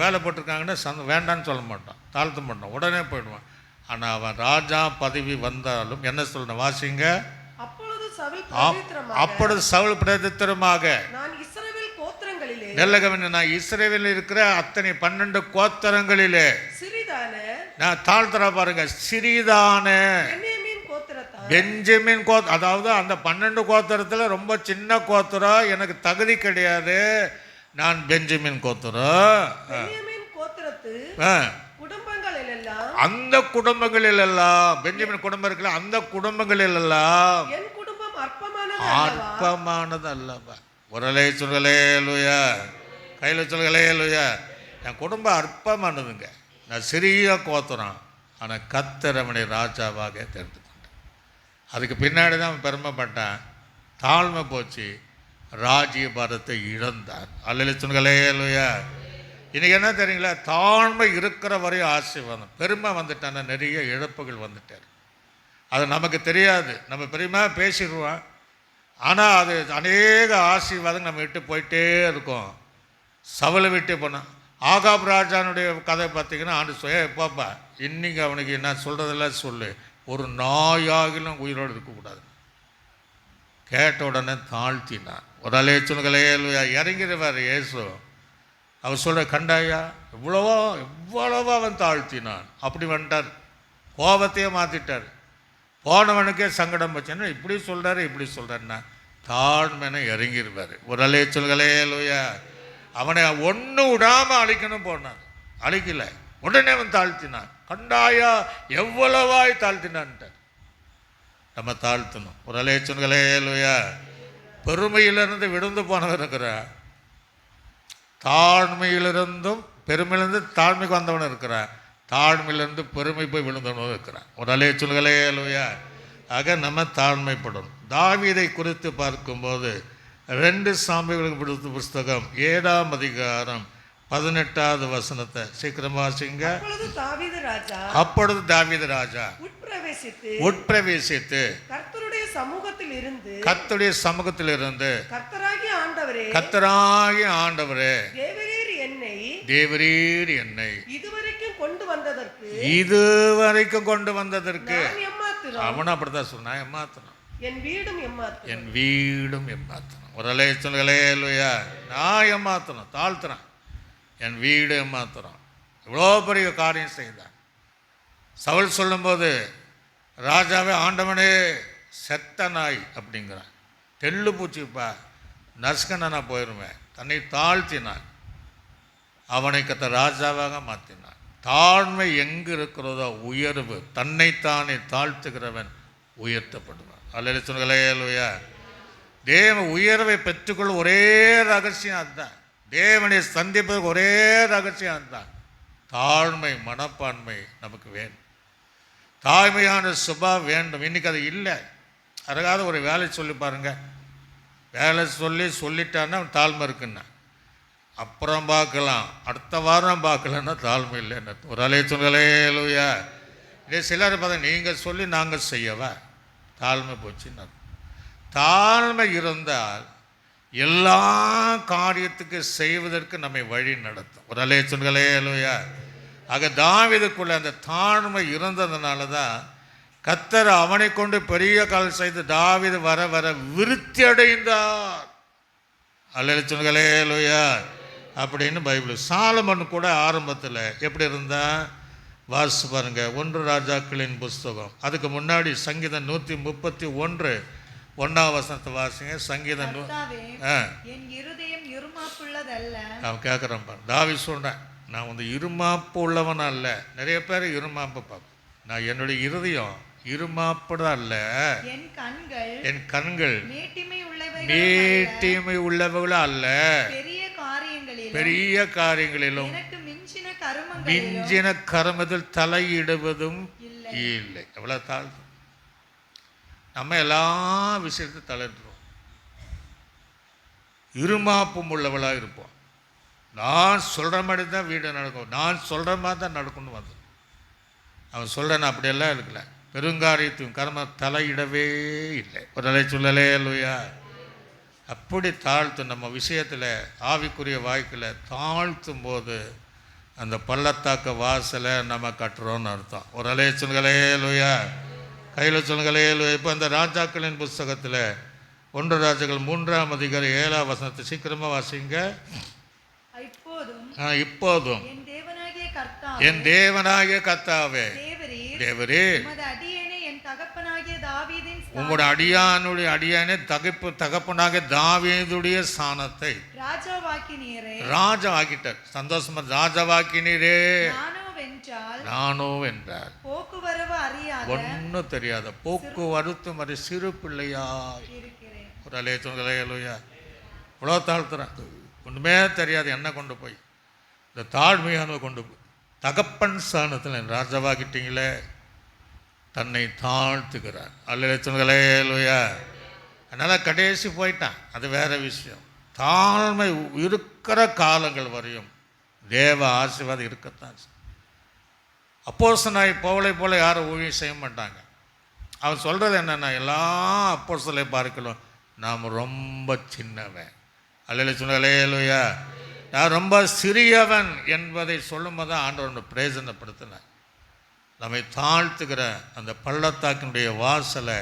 வேலை போட்டிருக்காங்கன்னா வேண்டான்னு சொல்ல மாட்டான், தாழ்த்த மாட்டான், உடனே போயிடுவான். ஆனால் அவன் ராஜா பதவி வந்தாலும் என்ன சொல்லணும்? வாசிங்க. அப்பொழுது சவுல் பிரதித்திரமாக, நல்ல கவனி, நான் இஸ்ரவேலில் இருக்கிற அத்தனை 12 கோத்திரங்களிலே நான் தாழ்த்துறா பாருங்க, சிறிதான பெஞ்சமின் அதாவது அந்த 12 கோத்திரத்தில் ரொம்ப சின்ன கோத்திரம், எனக்கு தகுதி கிடையாது, நான் பெஞ்சமின் கோத்திரம். அந்த குடும்பங்களில் எல்லாம் பெஞ்சமின் குடும்பம் இருக்குல்ல, அந்த குடும்பங்களில் எல்லாம் அற்பமானது அல்லவா? உரலே சொல்களே. அல்லேலூயா. கையில் சொல்களே. அல்லேலூயா. என் குடும்பம் அற்பமானதுங்க. நான் சிறிய கோத்திரம். ஆனால் கர்த்தர் அவனை ராஜாவாக தேர்ந்து. அதுக்கு பின்னாடி தான் அவன் பெருமைப்பட்டான். தாழ்மை போச்சு, ராஜ்யபாரத்தை இழந்தார். அல்லேலூயா சொல்லுங்களே. அல்லேலூயா. இன்றைக்கி என்ன தெரியுங்களா? தாழ்மை இருக்கிற வரையும் ஆசீர்வாதம். பெருமை வந்துட்டான்னா நிறைய இழப்புகள் வந்துட்டார். அது நமக்கு தெரியாது. நம்ம பெருமையாக பேசிடுவோம். ஆனால் அது அநேக ஆசீர்வாதம் நம்ம விட்டு போயிட்டே இருக்கோம். சவுலை விட்டு போனான். ஆகாப் ராஜானுடைய கதை பார்த்திங்கன்னா ஆண்டு எப்பப்பா இன்றைக்கி அவனுக்கு என்ன சொல்கிறதெல்லாம் சொல்லு, ஒரு நாயாகிலும் உயிரோடு இருக்கக்கூடாது. கேட்ட உடனே தாழ்த்தினான். ஒரு அலேச்சுனுகளே. இறங்கிடுவார் இயேசு. அவர் சொல்கிற கண்டாயா எவ்வளவோ அவன் தாழ்த்தினான். அப்படி வந்துட்டார். கோபத்தையே மாற்றிட்டார். போனவனுக்கே சங்கடம் வச்சுன்னா இப்படி சொல்கிறாரு இப்படி சொல்கிறாருன்னா தாழ்மைன்னு இறங்கிடுவார். ஒரு அலேச்சுனுகளே. அவனை ஒன்று விடாமல் அழிக்கணும் போனார். அழிக்கலை. உடனே அவன் தாழ்த்தினான். கண்டாயா எவ்வளவாய் தாழ்த்தினான்ட்டார். நம்ம தாழ்த்தணும். ஒரு அலேச்சுன்களே. அல்லேலூயா. பெருமையிலிருந்து விழுந்து போனவர் இருக்கிறார். தாழ்மையிலிருந்தும் பெருமையிலிருந்து தாழ்மைக்கு வந்தவன் இருக்கிறார். தாழ்மையிலிருந்து பெருமை போய் விழுந்தவனும் இருக்கிறான். ஒரு அலேச்சுன்களே. அல்லேலூயா. ஆக நம்ம தாழ்மைப்படணும். தாவீதை குறித்து பார்க்கும்போது 2 சாமுவேல் புஸ்தகம் 7ஆம் அதிகாரம் 18வது வசனத்தை சீக்கிரமா வாசிங்க. அப்பொழுது தாவீது ராஜா அப்பொழுது தாவீது ராஜா உட்பிரவேசித்து கர்த்தருடைய சமூகத்தில் இருந்து சமூகத்தில் இருந்து கர்த்தராகிய ஆண்டவரே தேவரீர் என்னை இதுவரைக்கும் கொண்டு வந்ததற்கு அவன் அப்படித்தான் சொன்னான். ஏமாத்தணும், என் வீடும் ஏமாத்தணும். ஒரு சொல்லுங்களே இல்லையா, நான் ஏமாத்தணும், தாழ்த்துறேன், என் வீடு ஏமாத்துறோம். இவ்வளோ பெரிய காரியம் செய்தான். சவுல் சொல்லும்போது ராஜாவே ஆண்டவனே செத்த நாய் அப்படிங்கிறான். தெள்ளு பூச்சிப்பா நசுக்கன நான் போயிடுவேன். தன்னை தாழ்த்தினான், அவனை கத்த ராஜாவாக மாற்றினான். தாழ்மை எங்கு இருக்கிறதோ உயர்வு, தன்னைத்தானே தாழ்த்துகிறவன் உயர்த்தப்படுவான். அல்ல சொல்லுங்களே இல்லையா, தேவ உயர்வை பெற்றுக்கொள்ள ஒரே ரகசியம் அதுதான். தேவனை சந்திப்பதற்கு ஒரே ரகசியம் அதுதான். தாழ்மை மனப்பான்மை நமக்கு வேண்டும், தாழ்மையான சுபாவம் வேண்டும். இன்றைக்கி அது இல்லை. அதுக்காக ஒரு வேலை சொல்லி பாருங்க, வேலை சொல்லிட்டான்னா தாழ்மை இருக்குன்னா அப்புறம் பார்க்கலாம், அடுத்த வாரம் பார்க்கலன்னா தாழ்மை இல்லைன்னு ஒரு அலைய சொல்லலே இல்லையா. இதே சிலர் பார்த்தா நீங்கள் சொல்லி நாங்கள் செய்யவா, தாழ்மை போச்சுன்னு. தாழ்மை இருந்தால் எல்லா காரியத்துக்கு செய்வதற்கு நம்மை வழி நடத்தும். ஒரு அலைய சொல்லலே இல்லையா. ஆக தாவீதுக்குள்ள அந்த தாழ்மை இருந்ததுனால தான் கர்த்தர் அவனை கொண்டு பெரிய கால் செய்து தாவீது வர வர விருத்தி அடைந்தார். அல்ல சொல்லுங்களே லோயா அப்படின்னு பைபிள். சாலமன் கூட ஆரம்பத்தில் எப்படி இருந்தா வாசிச்சு பாருங்க. 1 ராஜாக்களின் புஸ்தகம், அதுக்கு முன்னாடி சங்கீதம் 131 1ஆம் வசனத்தை வாசிங்க. சங்கீதம் அவன் கேட்குறான் பாரு, தாவீது சொல்கிறேன், நான் வந்து இருமாப்பு உள்ளவனா அல்ல. நிறைய பேர் இருமாப்பு பார்ப்பேன். நான் என்னுடைய இருதயம் இருமாப்புதான் அல்ல, என் கண்கள் மேட்டிமை உள்ளவர்களும் அல்ல, பெரிய காரியங்களிலும் மிஞ்சின கருமத்தில் தலையிடுவதும் இல்லை. எவ்வளவு தாழ்வு. நம்ம எல்லா விஷயத்தையும் தலையிடுறோம், இருமாப்பும் உள்ளவளாக இருப்போம். நான் சொல்கிற மாதிரி தான் வீடு நடக்கும், நான் சொல்கிற மாதிரி தான் நடக்கும்னு வந்து அவன் சொல்கிறேன். அப்படியெல்லாம் இருக்கல. பெருங்காரியத்தையும் கர்ம தலையிடவே இல்லை. ஒரு நிலை சொல்லலே இல்லையா. அப்படி தாழ்த்தும் நம்ம விஷயத்தில் ஆவிக்குரிய வாய்க்கில் தாழ்த்தும் போது அந்த பள்ளத்தாக்க வாசலை நம்ம கட்டுறோன்னு அர்த்தம். ஒரு நிலை சொல்லுங்களே இல்லையா, கையில் சொல்லுங்களே இல்லையா. இப்போ அந்த ராஜாக்களின் புஸ்தகத்தில் 1 ராஜாக்கள் 3ஆம் அதிகாரம் 7ஆம் வசனத்தை சீக்கிரமாக வாசிங்க. இப்போதும் என் தேவனாகிய கர்த்தாவே தேவரீர் உம்முடைய அடியானே தகப்பனாகிய தாவீதுடைய ஸ்தானத்தை ராஜாவாக்கிட்டார். சந்தோஷமா ராஜாவாக்கினீரே. நானோ என்றார் ஒன்னும் தெரியாத போக்குவரத்து மாதிரி சிறு பிள்ளையா ஒரு அலையா இவ்வளோ தாழ்த்துறான். ஒன்றுமே தெரியாது என்ன கொண்டு போய் இந்த தாழ்மையான கொண்டு போய் தகப்பன் ஸ்தானத்தில் ராஜாவாகிட்டீங்களே. தன்னை தாழ்த்துக்கிறார். அல்லேலூயா லூயா. அதனால் கடைசி போயிட்டான், அது வேற விஷயம். தாழ்மை இருக்கிற காலங்கள் வரையும் தேவ ஆசீர்வாதம் இருக்கத்தான். அப்போஸ்தலனாய் பவுலை போல யாரும் ஊழியம் செய்ய மாட்டாங்க. அவன் சொல்கிறது என்னென்னா, எல்லா அப்போஸ்தலரை பார்க்கலாம் நாம் ரொம்ப சின்னவன். அல்லேலூயா. நான் ரொம்ப சிறியவன் என்பதை சொல்லும்போது தான் ஆண்டவனை பிரயோஜனப்படுத்தினார். நம்மை தாழ்த்துக்கிற அந்த பள்ளத்தாக்கினுடைய வாசலை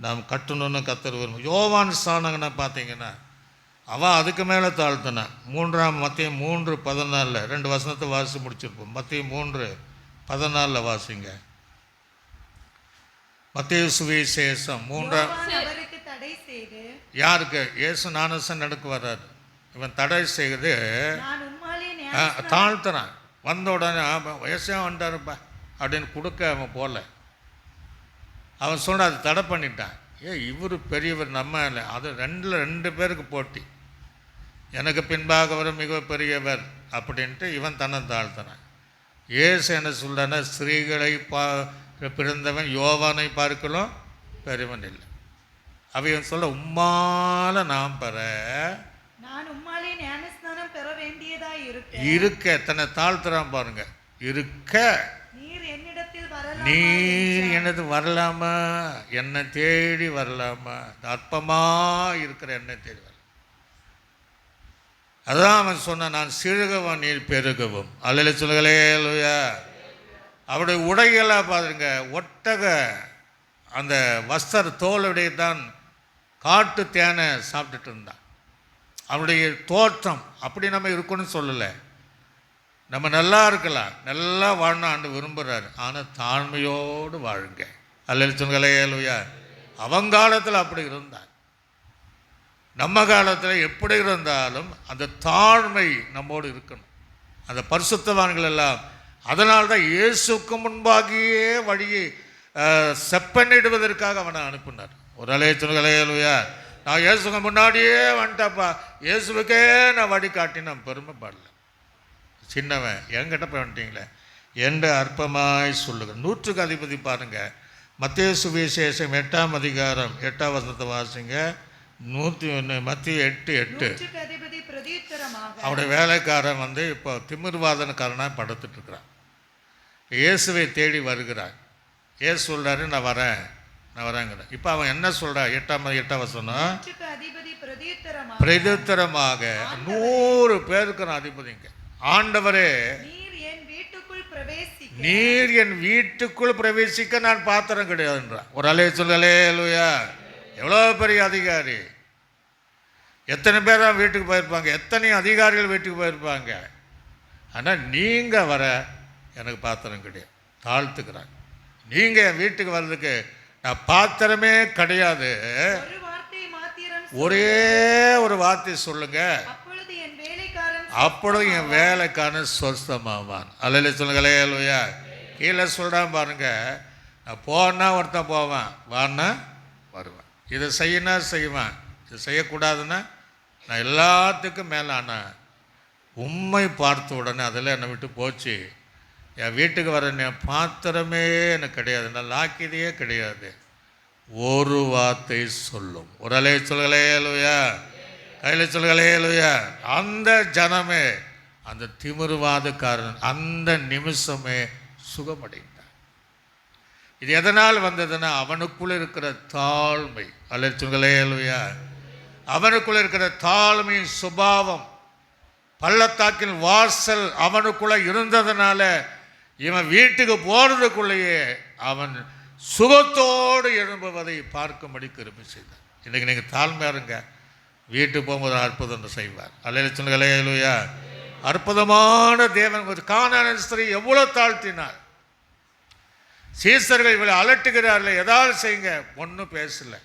நாம் கட்டணும்னு கர்த்தர் விரும்பும். யோவான் ஸ்தானங்கன்னு பார்த்தீங்கன்னா அவன் அதுக்கு மேலே தாழ்த்தினான். மத்தேயு 3:14 2 வசனத்தை வாசி முடிச்சிருப்போம். மத்தேயு 3:14 வாசிங்க. மத்தேயு சுவிசேஷம் 3 யாருக்கு இயேசு ஞானஸ்நானம் நடக்க வர்றாரு. இவன் தடை செய்து தாழ்த்துறான். வந்த உடனே வயசாக வந்துட்டாருப்பா அப்படின்னு கொடுக்க அவன் போகல. அவன் சொல்கிறான் அது தடை பண்ணிட்டான். இவர் பெரியவர் நம்ம இல்லை. அது 2 பேருக்கு போட்டி. எனக்கு பின்பாக வர மிக பெரியவர் அப்படின்ட்டு இவன் தன்னை தாழ்த்தினான். ஏசு என்ன சொல்கிறான்னா, ஸ்திரீகளை பிறந்தவன் யோவானை பார்க்கலாம் பெரியவன் இல்லை. அவன் சொல்ல உம்மால நாம் பெற நான் உம்மாலே ஞானஸ்நானம் பெற வேண்டியதா இருக்க தன்னை தாழ்த்துறான் பாருங்க. இருக்க நீர் என்னிடத்தில் வரலாமா நீர் என்றார். எனது வரலாமா, என்னை தேடி வரலாமா, அற்பமா இருக்கிற என்னை தேடி வரலாம். அதான் அவன் சொன்னான், நான் சிறுகவும் நீர் பெருகவும். அல்லேலூயா சொல்லுங்களே. அல்லேலூயா. அவருடைய உடைகளை பாருங்க, ஒட்டக அந்த வஸ்திர தோலுடைய தான் காட்டு தேனை சாப்பிட்டுட்டு இருந்தான். அவனுடைய தோற்றம் அப்படி நம்ம இருக்கணும்னு சொல்லலை. நம்ம நல்லா இருக்கலாம், நல்லா வாழணும் ஆண்டு விரும்புகிறாரு. ஆனால் தாழ்மையோடு வாழுங்க. அல்லேலூயா சொல்லுங்களே. அல்லேலூயா. அவங்க காலத்தில் அப்படி இருந்தார். நம்ம காலத்தில் எப்படி இருந்தாலும் அந்த தாழ்மை நம்மோடு இருக்கணும். அந்த பரிசுத்தவான்கள் எல்லாம் அதனால்தான் இயேசுக்கு முன்பாகியே வழியை செப்பனிடுவதற்காக அவனை அனுப்பினார். ஒரு அலையலுயா, நான் இயேசுக்கு முன்னாடியே வந்துட்டப்பா, இயேசுக்கே நான் வழி காட்டி நான் பெருமைப்படல. சின்னவன் என்கிட்ட போய் வந்துட்டீங்களே என்று அற்பமாய் சொல்லுங்க. 100க்கு அதிபதி பாருங்க, மத்தேயு சுவிசேஷம் 8ஆம் அதிகாரம் 8ஆம் வசனத்தை வாசிங்க. 101 மத்தேயு 8:8. நூற்றுக்கு அதிபதி பிரதியுத்தரமாக, அவருடைய வேலைக்காரன் இப்போ திமிர்வாதனக்காரனாக படுத்துட்டு இருக்கிறான். இயேசுவை தேடி வருகிறான். இயேசு சொல்கிறாரு, நான் வரேங்கிறேன். இப்போ அவன் என்ன சொல்கிறான்? 8ஆம் வசனம், நூற்றுக்கு அதிபதி பிரதியுத்தரமாக 100 பேருக்கு நான் அதிபதிங்க. ஆண்டவரே, நீர் என் வீட்டுக்குள் பிரவேசிக்க, நீர் என் வீட்டுக்குள் பிரவேசிக்க நான் பாத்திரம் கிடையாதுன்றான். ஒரு அலைய சொல்லலே. அல்லேலூயா. எவ்வளோ பெரிய அதிகாரி! எத்தனை பேர் தான் வீட்டுக்கு போயிருப்பாங்க, எத்தனை அதிகாரிகள் வீட்டுக்கு போயிருப்பாங்க. ஆனால் நீங்கள் வர எனக்கு பாத்திரம் கிடையாது. தாழ்த்துக்கிறாங்க. நீங்கள் என் வீட்டுக்கு வர்றதுக்கு நான் பாத்திரமே கிடையாது. ஒரு வார்த்தை மாத்திரம் ஒரே ஒரு வார்த்தை சொல்லுங்க, அப்பொழுது என் வேலைக்காரன் அப்பொழுது என் வேலைக்காரன் சொஸ்தமாவான். அல்லேலூயா சொல்லுங்களே. அல்லேலூயா. கீழே சொல்கிறான் பாருங்க, நான் போனா ஒருத்தன் போவான், வான்னா வருவேன். இதை செய்யினா செய்வேன், இது செய்யக்கூடாதுன்னா நான் எல்லாத்துக்கும் மேலே. ஆனால் உண்மை பார்த்த உடனே அதில் என்னை விட்டு போச்சு. என் வீட்டுக்கு வர என் பாத்திரமே எனக்கு கிடையாது, நான் லாக்கியதையே கிடையாது. ஒரு வார்த்தை சொல்லும். ஒரு அலைய சொல்லுகளே. அல்லேலூயா. கையில் சொல்லுகளே. அல்லேலூயா. அந்த ஜனமே, அந்த திமிர்வாதக்காரன் அந்த நிமிஷமே சுகமடைந்தார். இது எதனால் வந்ததுன்னா அவனுக்குள்ள இருக்கிற தாழ்மை. அல்லேலூயா சொல்லுகளே. அல்லேலூயா. அவனுக்குள்ள இருக்கிற தாழ்மையின் சுபாவம், பள்ளத்தாக்கின் வாசல் அவனுக்குள்ள இருந்ததுனால இவன் வீட்டுக்கு போகிறதுக்குள்ளேயே அவன் சுகத்தோடு எழும்புவதை பார்க்கும்படி கிருபை செய்தார். இன்றைக்கி நீங்கள் தாழ்மையாக இருங்க, வீட்டுக்கு போகும்போது அற்புதம் செய்வார். அல்லேலூயா சொல்லுங்களே. அல்லேலூயா. அற்புதமான தேவன். ஒரு கானானிய ஸ்திரீ எவ்வளோ தாழ்த்தினார். சீசர்கள் இவளை அலட்டுகிறார்கள், ஏதாவது செய்யுங்க. ஒன்றும் பேசலை.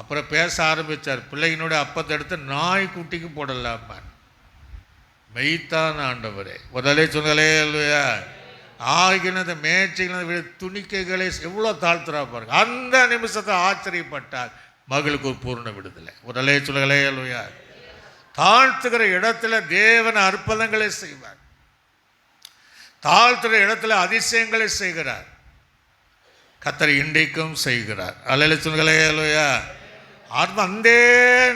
அப்புறம் பேச ஆரம்பித்தார். பிள்ளையினுடைய அப்பத்தை எடுத்து நாய்க்குட்டிக்கு போடலாமா? மெய்த்தான ஆண்டவரே. முதலே சொல்லுங்களே. அல்லேலூயா. ஆகினது மேய்ச்சிகளது துணிக்கைகளை எவ்வளோ தாழ்த்துறா பாருங்க. அந்த நிமிஷத்தை ஆச்சரியப்பட்டார். மகளுக்கு ஒரு பூர்ண விடுதலை. முதலே சொல்லுங்களே. அல்லேலூயா. தாழ்த்துகிற இடத்துல தேவன் அற்புதங்களை செய்வார். தாழ்த்துகிற இடத்துல அதிசயங்களை செய்கிறார். கர்த்தர் இன்றைக்கும் செய்கிறார். அல்லேலூயா சொல்லுங்களே. அல்லேலூயா. அந்த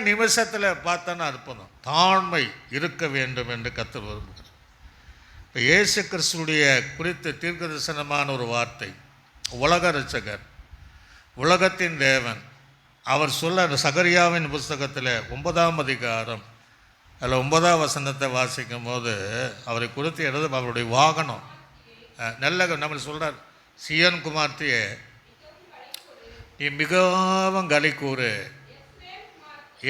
நிமிஷத்தில் பார்த்தானா அற்புதம். தாழ்மை இருக்க வேண்டும் என்று கர்த்தர் விரும்புகிறார். இப்போ இயேசு கிறிஸ்துடைய குறித்து தீர்க்கதரிசனமான ஒரு வார்த்தை, உலக இரட்சகர், உலகத்தின் தேவன், அவர் சொல்ல அந்த சகரியாவின் புஸ்தகத்தில் 9ஆம் அதிகாரம் அதில் 9ஆம் வசனத்தை வாசிக்கும் போது அவரை குறித்து எழுத அவருடைய வாகனம் நல்ல நம்ம சொல்கிறார், சியோன் குமார்த்தியே நீ மிகவும் களி கூறு,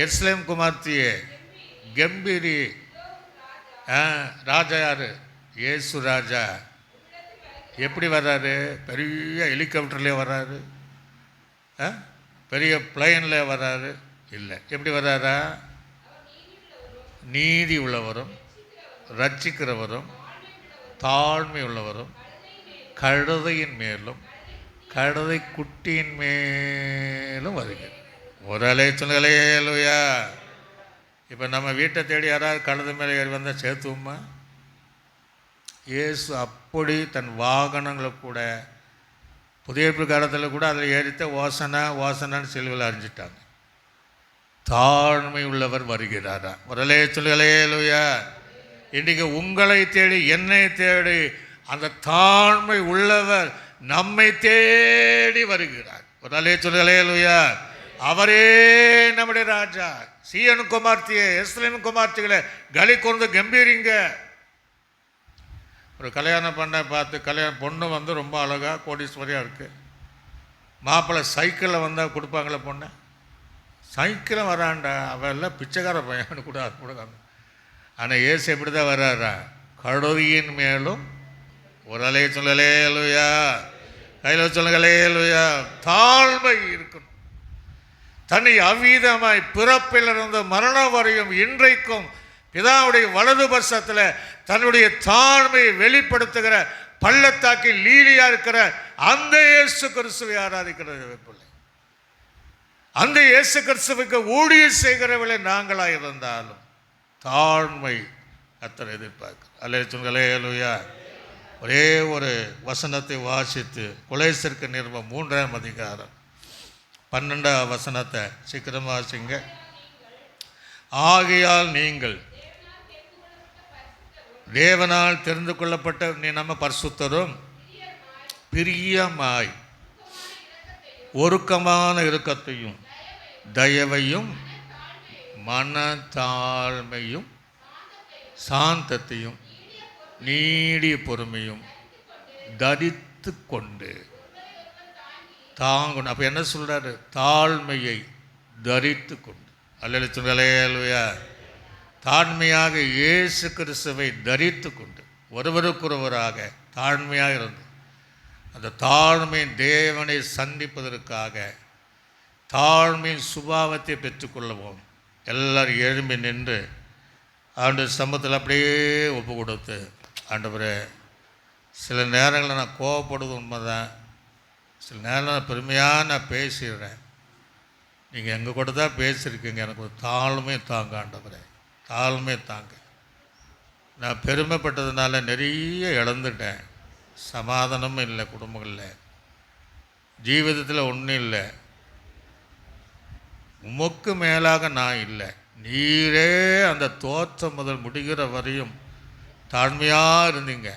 எருசலேம் குமார்த்தியே கம்பீரி. ராஜா யார்? இயேசு ராஜா. எப்படி வர்றாரு? பெரிய ஹெலிகாப்டர்லேயே வர்றாரு, பெரிய பிளைனில் வர்றாரு? இல்லை. எப்படி வர்றாரா? நீதி உள்ளவரும் ரட்சிக்கிறவரும் தாழ்மை உள்ளவரும் கழுதையின் மேலும் கழுதை குட்டியின் மேலும் வருகிறார். ஒரு அலைய சொல்லுங்களே. அல்லேலூயா. இப்போ நம்ம வீட்டை தேடி யாராவது கழுதை மேலே ஏறி வந்தால் சேர்த்துவோமா? இயேசு அப்படி தன் வாகனங்களை கூட புதிய காலத்தில் கூட அதில் ஏறித்த ஓசனான்னு சிலுவையில் அறிஞ்சிட்டாங்க. தாழ்மை உள்ளவர் வருகிறாரா? ஒரு அலைய சொல்லுங்களே. அல்லேலூயா. இன்றைக்கு உங்களை தேடி என்னை தேடி அந்த தாழ்மை உள்ளவர் நம்மை தேடி வருகிறார். ஒரு அலே சொல்லுயா. அவரே நம்முடைய ராஜா. சீயன் குமார்த்தியே, எஸ்லின் குமார்த்திகளை கலி கொண்டு கம்பீரிங்க. ஒரு கல்யாணம் பண்ண பார்த்து பொண்ணு வந்து ரொம்ப அழகாக கோடீஸ்வரியாக இருக்குது. மாப்பிள்ளை சைக்கிளில் வந்தால் கொடுப்பாங்களே பொண்ணை. சைக்கிளில் வரான்டா, அவெல்லாம் பிச்சைக்கார பையன் கூட கொடுக்காங்க. ஆனால் ஏசு எப்படி தான் வர்றாரா? கழுதியின் மேலும் ஒரு அலைய சொல்லலே இல்லையா, கையில் சொல்லுங்களே இல்லையா. தாழ்மை இருக்கணும். தன்னை அவ்விதமாய் பிறப்பிலிருந்து மரணம் வரையும் இன்றைக்கும் பிதாவுடைய வலது பட்சத்தில் தன்னுடைய தாழ்மையை வெளிப்படுத்துகிற பள்ளத்தாக்கில் லீலியா இருக்கிற அந்த இயேசு கிறிஸ்துவை ஆராதிக்கிறது பிள்ளை. அந்த இயேசு கிறிஸ்துவுக்கு ஊழியம் செய்கிறவளை நாங்களாக இருந்தாலும் தாழ்மை கர்த்தர் எதிர்பார்க்க. அல்லேலூயா. ஒரே ஒரு வசனத்தை வாசித்து கொலேசருக்கு நிருபம் 3ஆம் அதிகாரம் 12ஆம் வசனத்தை சீக்கிரம் வாசிங்க. ஆகையால் நீங்கள் தேவனால் தெரிந்து கொள்ளப்பட்ட நீ நம்ம பரிசுத்தரும் பிரியமாய் ஒருக்கமான இரக்கத்தையும் தயவையும் மனத்தாழ்மையும் சாந்தத்தையும் நீடிய பொறுமையும் தரித்து கொண்டு தாங்கணும். அப்போ என்ன சொல்கிறாரு? தாழ்மையை தரித்து கொண்டு. அல்லேலூயா. தாழ்மையாக இயேசு கிறிஸ்துவை தரித்து கொண்டு ஒருவருக்கொருவராக தாழ்மையாக இருந்து அந்த தாழ்மையின் தேவனை சந்திப்பதற்காக தாழ்மையின் சுபாவத்தை பெற்றுக்கொள்ளவும் எல்லாரும் எழும்பி நின்று ஆண்டு சமூகத்தில் அப்படியே ஒப்பு கொடுத்து, ஆண்டவரே, சில நேரங்களில் நான் கோவப்படுவது உண்மைதான், சில நேரம் நான் பெருமையாக நான் பேசிடுறேன், நீங்கள் எங்கள் கூட தான் பேசியிருக்கீங்க, எனக்கு ஒரு தாழ்மை தாங்க ஆண்டவரே, தாழ்மை தாங்க. நான் பெருமைப்பட்டதுனால நிறைய இழந்துட்டேன். சமாதானமும் இல்லை, குடும்பங்களில் ஜீவிதத்தில் ஒன்றும் இல்லை. உமக்கு மேலாக நான் இல்லை. நீரே அந்த தோற்றம் முதல் முடிகிற வரையும் தாழ்மையாக இருந்தீங்க.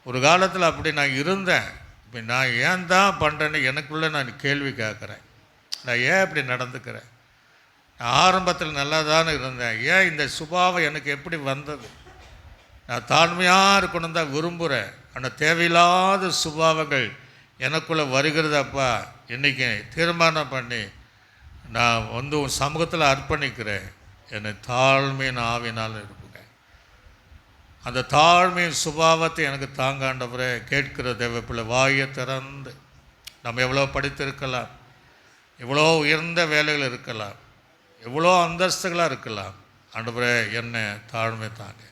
ஒரு காலத்தில் அப்படி நான் இருந்தேன். இப்போ நான் ஏன் தான் பண்ணுறேன்னு எனக்குள்ளே நான் கேள்வி கேட்குறேன். நான் ஏன் இப்படி நடந்துக்கிறேன்? நான் ஆரம்பத்தில் நல்லா தானே இருந்தேன், ஏன் இந்த சுபாவம் எனக்கு எப்படி வந்தது? நான் தாழ்மையாக இருக்கணும் தான் விரும்புகிறேன். ஆனால் தேவையில்லாத சுபாவங்கள் எனக்குள்ளே வருகிறதப்பா. இன்றைக்கி தீர்மானம் பண்ணி நான் வந்து உன் சமூகத்தில் அர்ப்பணிக்கிறேன். என்னை தாழ்மையின் ஆவினால் இருப்புங்க. அந்த தாழ்மையின் சுபாவத்தை எனக்கு தாங்காண்டவரே. கேட்கிற தேவப்பிள்ளை வாயை திறந்து, நம்ம எவ்வளோ படித்திருக்கலாம், எவ்வளோ உயர்ந்த வேலைகள் இருக்கலாம், எவ்வளோ அந்தஸ்துகளாக இருக்கலாம், ஆண்டவரே என்னை தாழ்மை தாங்க.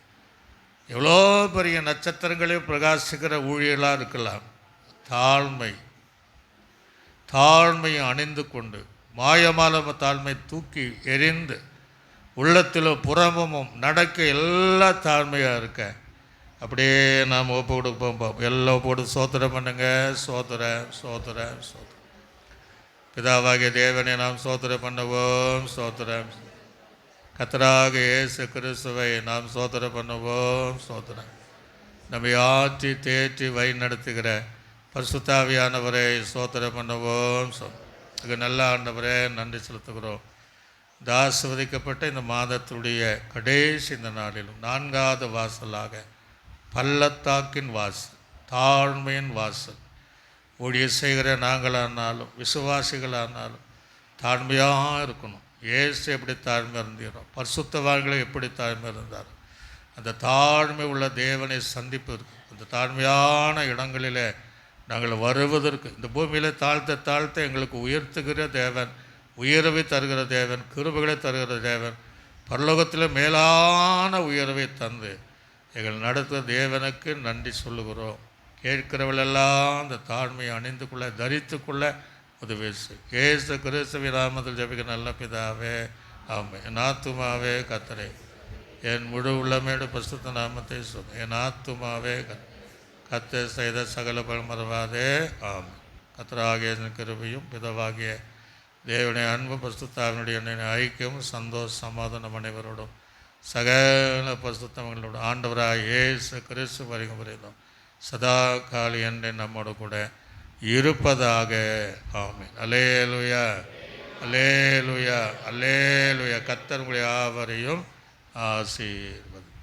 எவ்வளோ பெரிய நட்சத்திரங்களையும் பிரகாசிக்கிற ஊழியர்களாக இருக்கலாம், தாழ்மையை அணிந்து கொண்டு மாயமால தாழ்மை தூக்கி எரிந்து உள்ளத்திலும் புறமும் நடக்க எல்லா தாழ்மையாக இருக்க அப்படியே நாம் ஒப்பு கொடுப்போம். எல்லாம் ஒப்பு கொடுத்து சோத்திரம் பண்ணுங்க. சோத்திரம். பிதாவாகிய தேவனை நாம் சோத்திரம் பண்ணுவோம். சோத்திரம். கர்த்தராக இயேசு கிறிஸ்துவை நாம் சோத்திரம் பண்ணுவோம். சோத்திரம். நம்மை ஆற்றி தேற்றி வழி நடத்துகிற பரிசுத்தாவியானவரை சோத்திரம் பண்ணுவோம். இதுக்கு நல்ல ஆண்டவரே நன்றி செலுத்துகிறோம். இந்த ஆசீர்வதிக்கப்பட்ட இந்த மாதத்துடைய கடைசி இந்த நாளிலும் 4வது வாசலாக பள்ளத்தாக்கின் வாசல், தாழ்மையின் வாசல், ஊழிய செய்கிற நாங்களானாலும் விசுவாசிகளானாலும் தாழ்மையாக இருக்கணும். இயேசு எப்படி தாழ்மை இருந்தீரோ, பரிசுத்தவான்களை எப்படி தாழ்மை இருந்தாரோ, அந்த தாழ்மை உள்ள தேவனை சந்திப்பதற்கு, அந்த தாழ்மையான இடங்களில் நாங்கள் வருவதற்கு, இந்த பூமியில் தாழ்த்த எங்களுக்கு உயர்த்துகிற தேவன், உயர்வை தருகிற தேவன், கிருபைகளை தருகிற தேவன், பரலோகத்தில் மேலான உயர்வை தந்து எங்கள் நடத்துகிற தேவனுக்கு நன்றி சொல்லுகிறோம். கேட்கிறவளெல்லாம் அந்த தாழ்மையை அணிந்து கொள்ள தரித்து கொள்ள உதவி செய். இயேசு கிறிஸ்துவின் நாமத்தில் ஜெபிக்கிற நல்ல பிதாவே, ஆமென். என் ஆத்துமாவே கர்த்தரை, என் முழு உள்ளமேடு பரிசுத்த நாமத்தை சொல். என் ஆத்துமாவே கர்த்தர் செய்த சகல பலன் மறவாதே, ஆமென். கர்த்தராகிய கிருபையும் பிதாவாகிய தேவனுடைய அன்பு பரிசுத்தாவினுடைய ஐக்கியம் சந்தோஷ சமாதானம் அனைவரோடும் சகல பரிசுத்தவங்களோட ஆண்டவராய் இயேசு கிறிஸ்து வருகை வரையிலும் சதா காலி என்று நம்மோடு கூட இருப்பதாக. ஆமென். அல்லேலூயா, அல்லேலூயா, அல்லேலூயா. கர்த்தர் உங்களை யாவரையும் ஆசீர்வதிப்பார்.